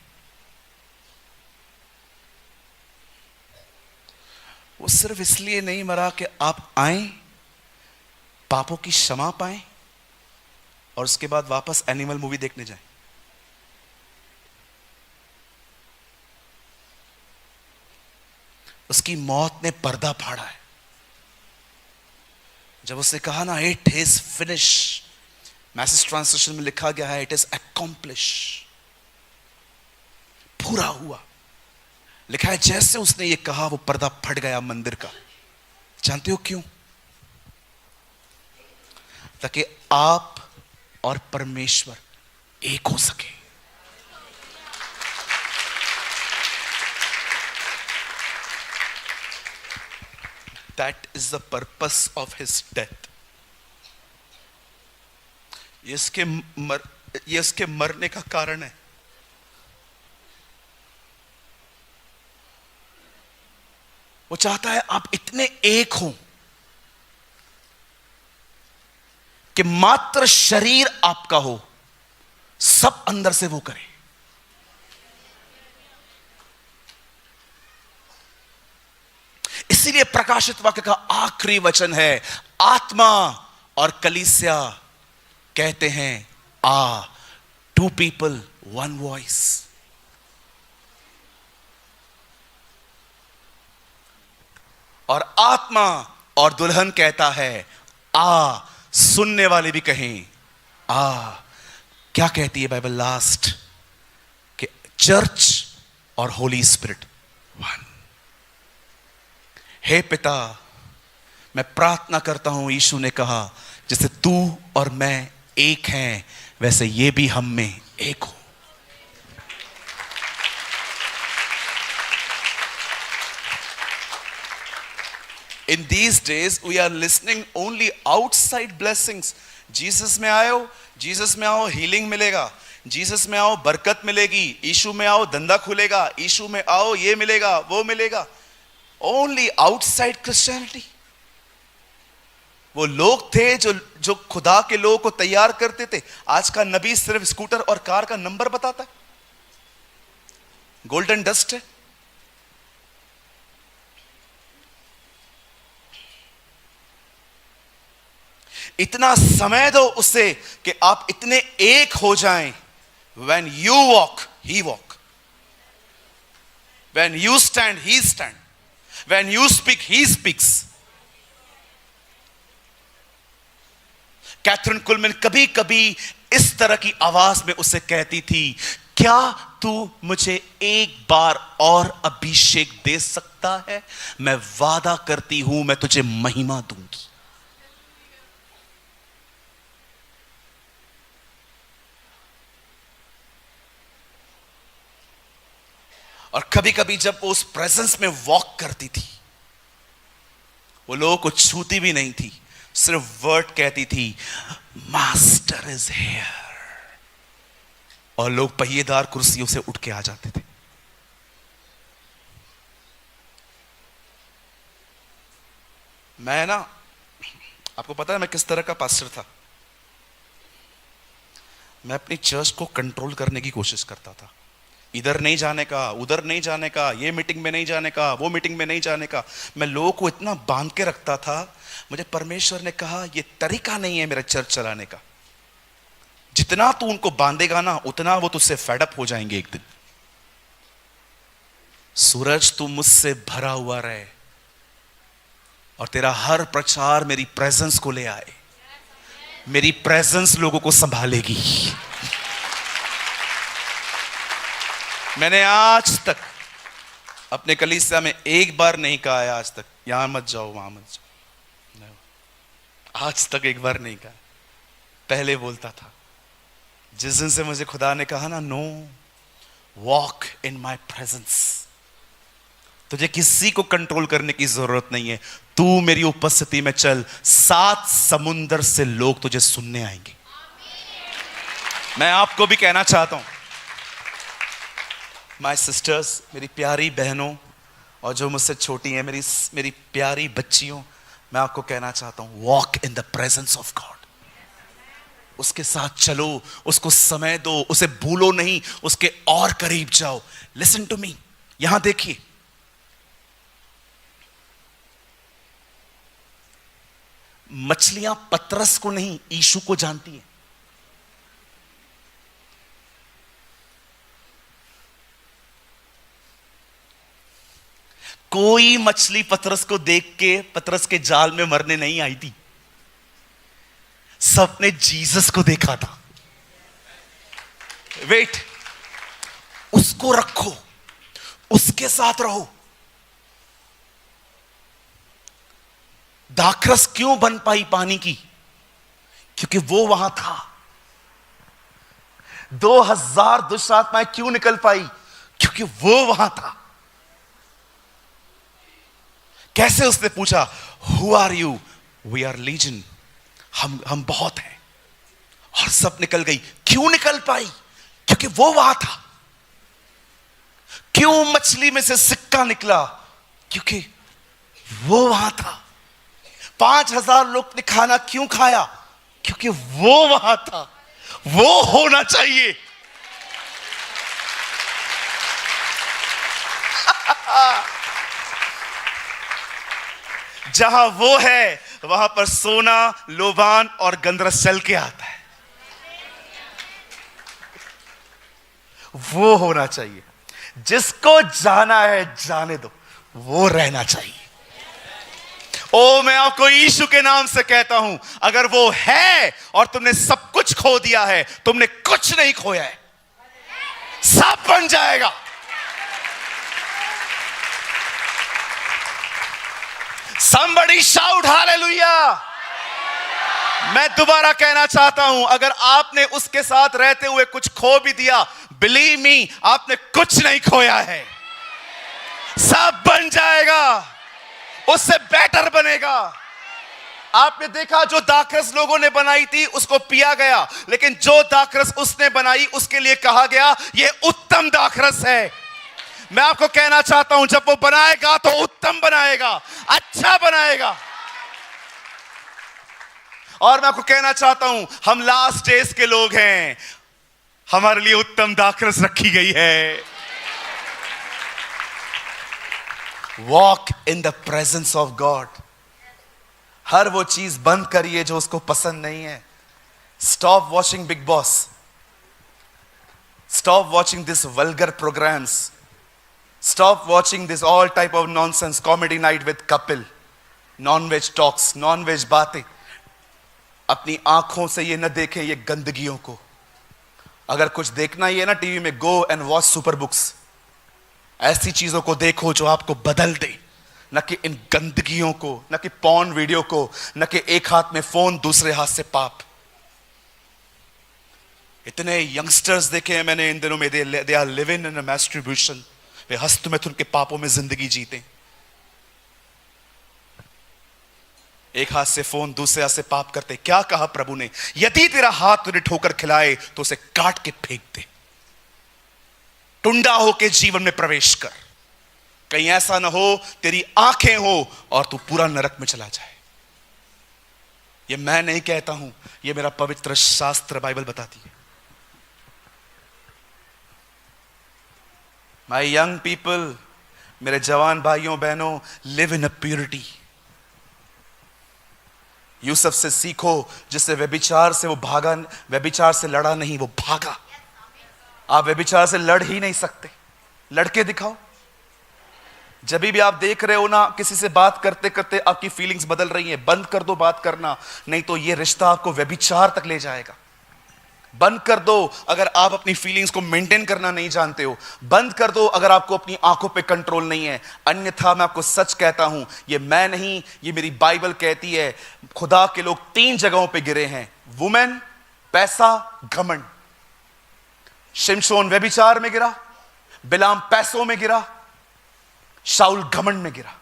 वो सिर्फ इसलिए नहीं मरा कि आप आए, पापों की क्षमा पाएं और उसके बाद वापस एनिमल मूवी देखने जाएं। उसकी मौत ने पर्दा फाड़ा है। जब उसने कहा ना it is finish, message translation में लिखा गया है इट इज अकॉम्प्लिश, पूरा हुआ। लिखा है जैसे उसने ये कहा वो पर्दा फट गया मंदिर का। जानते हो क्यों? ताकि आप और परमेश्वर एक हो सके। That is the purpose of his death. ये इसके मरने का कारण है। वो चाहता है आप इतने एक हो कि मात्र शरीर आपका हो, सब अंदर से वो करे। इसीलिए प्रकाशित वाक्य का आखिरी वचन है आत्मा और कलीसिया कहते हैं आ, टू पीपल वन वॉइस। और आत्मा और दुल्हन कहता है आ, सुनने वाले भी कहें आ। क्या कहती है बाइबल लास्ट? कि चर्च और होली स्पिरिट वन। हे पिता, मैं प्रार्थना करता हूं, यीशु ने कहा जैसे तू और मैं एक हैं वैसे ये भी हम में एक हो। In these days we are listening only outside blessings. Jesus में आयो, जीसस में आओ हीलिंग मिलेगा, जीसस में आओ बरकत मिलेगी, यीशु में आओ धंधा खुलेगा, यीशु में आओ ये मिलेगा वो मिलेगा। Only outside Christianity। वो लोग थे जो खुदा के लोगों को तैयार करते थे। आज का नबी सिर्फ स्कूटर और कार का नंबर बताता है, गोल्डन डस्ट है। इतना समय दो उसे कि आप इतने एक हो जाएं। When you walk, he walk. When you stand, he stand. When you speak, he speaks. Kathryn Kuhlman कभी कभी इस तरह की आवाज में उसे कहती थी, क्या तू मुझे एक बार और अभिषेक दे सकता है? मैं वादा करती हूं मैं तुझे महिमा दूंगी। और कभी कभी जब वो उस प्रेजेंस में वॉक करती थी, वो लोगों को छूती भी नहीं थी, सिर्फ वर्ड कहती थी, मास्टर इज हियर, और लोग पहिएदार कुर्सियों से उठ के आ जाते थे। मैं ना, आपको पता है मैं किस तरह का पास्टर था? मैं अपनी चर्च को कंट्रोल करने की कोशिश करता था। इधर नहीं जाने का, उधर नहीं जाने का, ये मीटिंग में नहीं जाने का, वो मीटिंग में नहीं जाने का। मैं लोगों को इतना बांध के रखता था। मुझे परमेश्वर ने कहा ये तरीका नहीं है मेरा चर्च चलाने का। जितना तू उनको बांधेगा ना उतना वो तुझसे फेड अप हो जाएंगे एक दिन। सूरज तू मुझसे भरा हुआ रहे और तेरा हर प्रचार मेरी प्रेजेंस को ले आए। मेरी प्रेजेंस लोगों को संभालेगी। मैंने आज तक अपने कलीसिया में एक बार नहीं कहा है, आज तक यहां मत जाओ वहां मत जाओ, आज तक एक बार नहीं कहा। पहले बोलता था। जिस दिन से मुझे खुदा ने कहा ना, no walk in my presence, तुझे किसी को कंट्रोल करने की जरूरत नहीं है, तू मेरी उपस्थिति में चल, 7 समुंदर से लोग तुझे सुनने आएंगे। मैं आपको भी कहना चाहता हूं, माय सिस्टर्स, मेरी प्यारी बहनों, और जो मुझसे छोटी हैं, मेरी प्यारी बच्चियों, मैं आपको कहना चाहता हूं, walk in the presence of God. उसके साथ चलो, उसको समय दो, उसे भूलो नहीं, उसके और करीब जाओ। लिसन टू मी, यहां देखिए, मछलियां पतरस को नहीं यीशु को जानती हैं। कोई मछली पतरस को देख के पतरस के जाल में मरने नहीं आई थी, सबने जीसस को देखा था। वेट, उसको रखो, उसके साथ रहो। दाखरस क्यों बन पाई पानी की? क्योंकि वो वहां था। 2000 दुष्ट आत्माएं क्यों निकल पाई? क्योंकि वो वहां था। कैसे? उसने पूछा, who are you? We are legion, हम बहुत हैं, और सब निकल गई। क्यों निकल पाई? क्योंकि वो वहां था। क्यों मछली में से सिक्का निकला? क्योंकि वो वहां था। 5000 लोग ने खाना क्यों खाया? क्योंकि वो वहां था। वो होना चाहिए। जहां वो है वहां पर सोना, लोबान और गंधरस चल के आता है। वो होना चाहिए। जिसको जाना है जाने दो, वो रहना चाहिए। ओ मैं आपको यीशु के नाम से कहता हूं, अगर वो है और तुमने सब कुछ खो दिया है, तुमने कुछ नहीं खोया है, सब बन जाएगा। Somebody shout hallelujah। मैं दोबारा कहना चाहता हूं, अगर आपने उसके साथ रहते हुए कुछ खो भी दिया, बिलीव मी, आपने कुछ नहीं खोया है, सब बन जाएगा, उससे बेटर बनेगा। आपने देखा जो दाखरस लोगों ने बनाई थी उसको पिया गया, लेकिन जो दाखरस उसने बनाई उसके लिए कहा गया यह उत्तम दाखरस है। मैं आपको कहना चाहता हूं, जब वो बनाएगा तो उत्तम बनाएगा, अच्छा बनाएगा। और मैं आपको कहना चाहता हूं, हम लास्ट डेज के लोग हैं, हमारे लिए उत्तम दाखरस रखी गई है। Walk in the presence of God. हर वो चीज बंद करिए जो उसको पसंद नहीं है। Stop watching Bigg Boss, stop watching this vulgar programs, stop watching this all type of nonsense comedy night with Kapil, non-veg talks, non-veg बातें। अपनी आंखों से ये न देखें ये गंदगियों को। अगर कुछ देखना ही है ना टीवी में, go and watch super books. ऐसी चीजों को देखो जो आपको बदल दे, न कि इन गंदगियों को, न कि पॉर्न वीडियो को, न कि एक हाथ में फोन दूसरे हाथ से पाप। इतने यंगस्टर्स देखे हैं मैंने इन दिनों में, दे आर लिविंग इन अ मैस्टरब्यूशन। वे हस्तमैथुन के पापों में जिंदगी जीते, एक हाथ से फोन दूसरे हाथ से पाप करते। क्या कहा प्रभु ने? यदि तेरा हाथ तुझे ठोकर खिलाए तो उसे काट के फेंक दे, टुंडा होके जीवन में प्रवेश कर। कहीं ऐसा ना हो तेरी आंखें हो और तू पूरा नरक में चला जाए। ये मैं नहीं कहता हूं, ये मेरा पवित्र शास्त्र बाइबल बताती है। माय यंग पीपल, मेरे जवान भाइयों बहनों, live in a purity. Yusuf से सीखो, जिससे व्यभिचार से वो भागा, व्यभिचार से लड़ा नहीं, वो भागा। आप व्यभिचार से लड़ ही नहीं सकते, लड़के दिखाओ। जब भी आप देख रहे हो ना किसी से बात करते करते आपकी फीलिंग्स बदल रही हैं, बंद कर दो बात करना, नहीं तो ये रिश्ता आपको व्यभिचार तक ले जाएगा। बंद कर दो अगर आप अपनी फीलिंग्स को मेंटेन करना नहीं जानते हो। बंद कर दो अगर आपको अपनी आंखों पे कंट्रोल नहीं है। अन्यथा मैं आपको सच कहता हूं, ये मैं नहीं, ये मेरी बाइबल कहती है, खुदा के लोग 3 जगहों पे गिरे हैं: वुमेन, पैसा, घमंड। शिमशोन व्यभिचार में गिरा, बिलाम पैसों में गिरा, शाऊल घमंड में गिरा।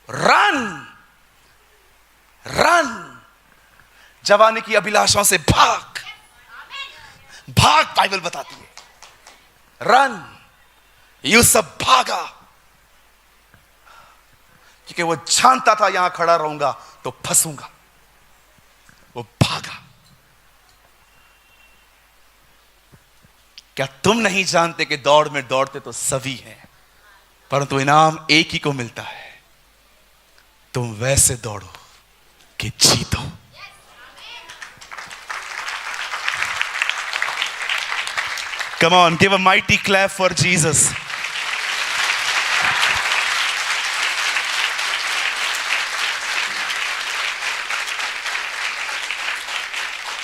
रन रन, जवानी की अभिलाषाओं से भाग भाग, बाइबल बताती है। रन। यूसुफ भागा क्योंकि वो जानता था यहां खड़ा रहूंगा तो फंसूंगा। वो भागा। क्या तुम नहीं जानते कि दौड़ में दौड़ते तो सभी हैं, परंतु इनाम एक ही को मिलता है? तुम वैसे दौड़ो कि जीतो। Come on, give a mighty clap for Jesus.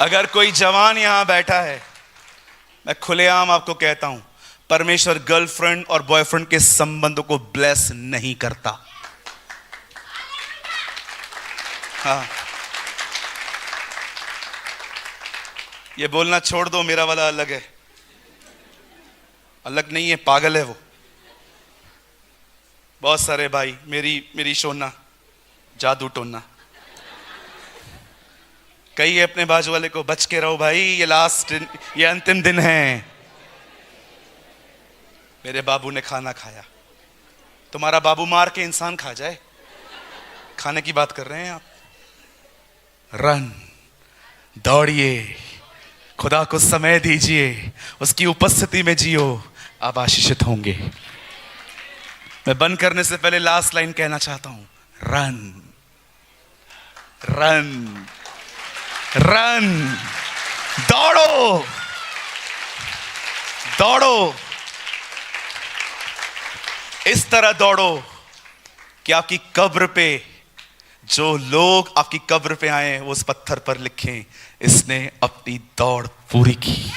अगर कोई जवान यहां बैठा है, मैं खुलेआम आपको कहता हूं, परमेश्वर गर्लफ्रेंड और बॉयफ्रेंड के संबंधों को ब्लेस नहीं करता। हाँ, ये बोलना छोड़ दो मेरा वाला अलग है। अलग नहीं है, पागल है वो। बहुत सारे भाई, मेरी सोना, जादू टोना। कहिए अपने बाजू वाले को, बच के रहो भाई, ये अंतिम दिन है। मेरे बाबू ने खाना खाया। तुम्हारा बाबू मार के इंसान खा जाए? खाने की बात कर रहे हैं आप। रन, दौड़िए, खुदा को समय दीजिए, उसकी उपस्थिति में जियो, आप आशीषित होंगे। मैं बंद करने से पहले लास्ट लाइन कहना चाहता हूं, रन रन रन, दौड़ो दौड़ो, इस तरह दौड़ो कि आपकी कब्र पे, जो लोग आपकी कब्र पे आए वो उस पत्थर पर लिखें, इसने अपनी दौड़ पूरी की।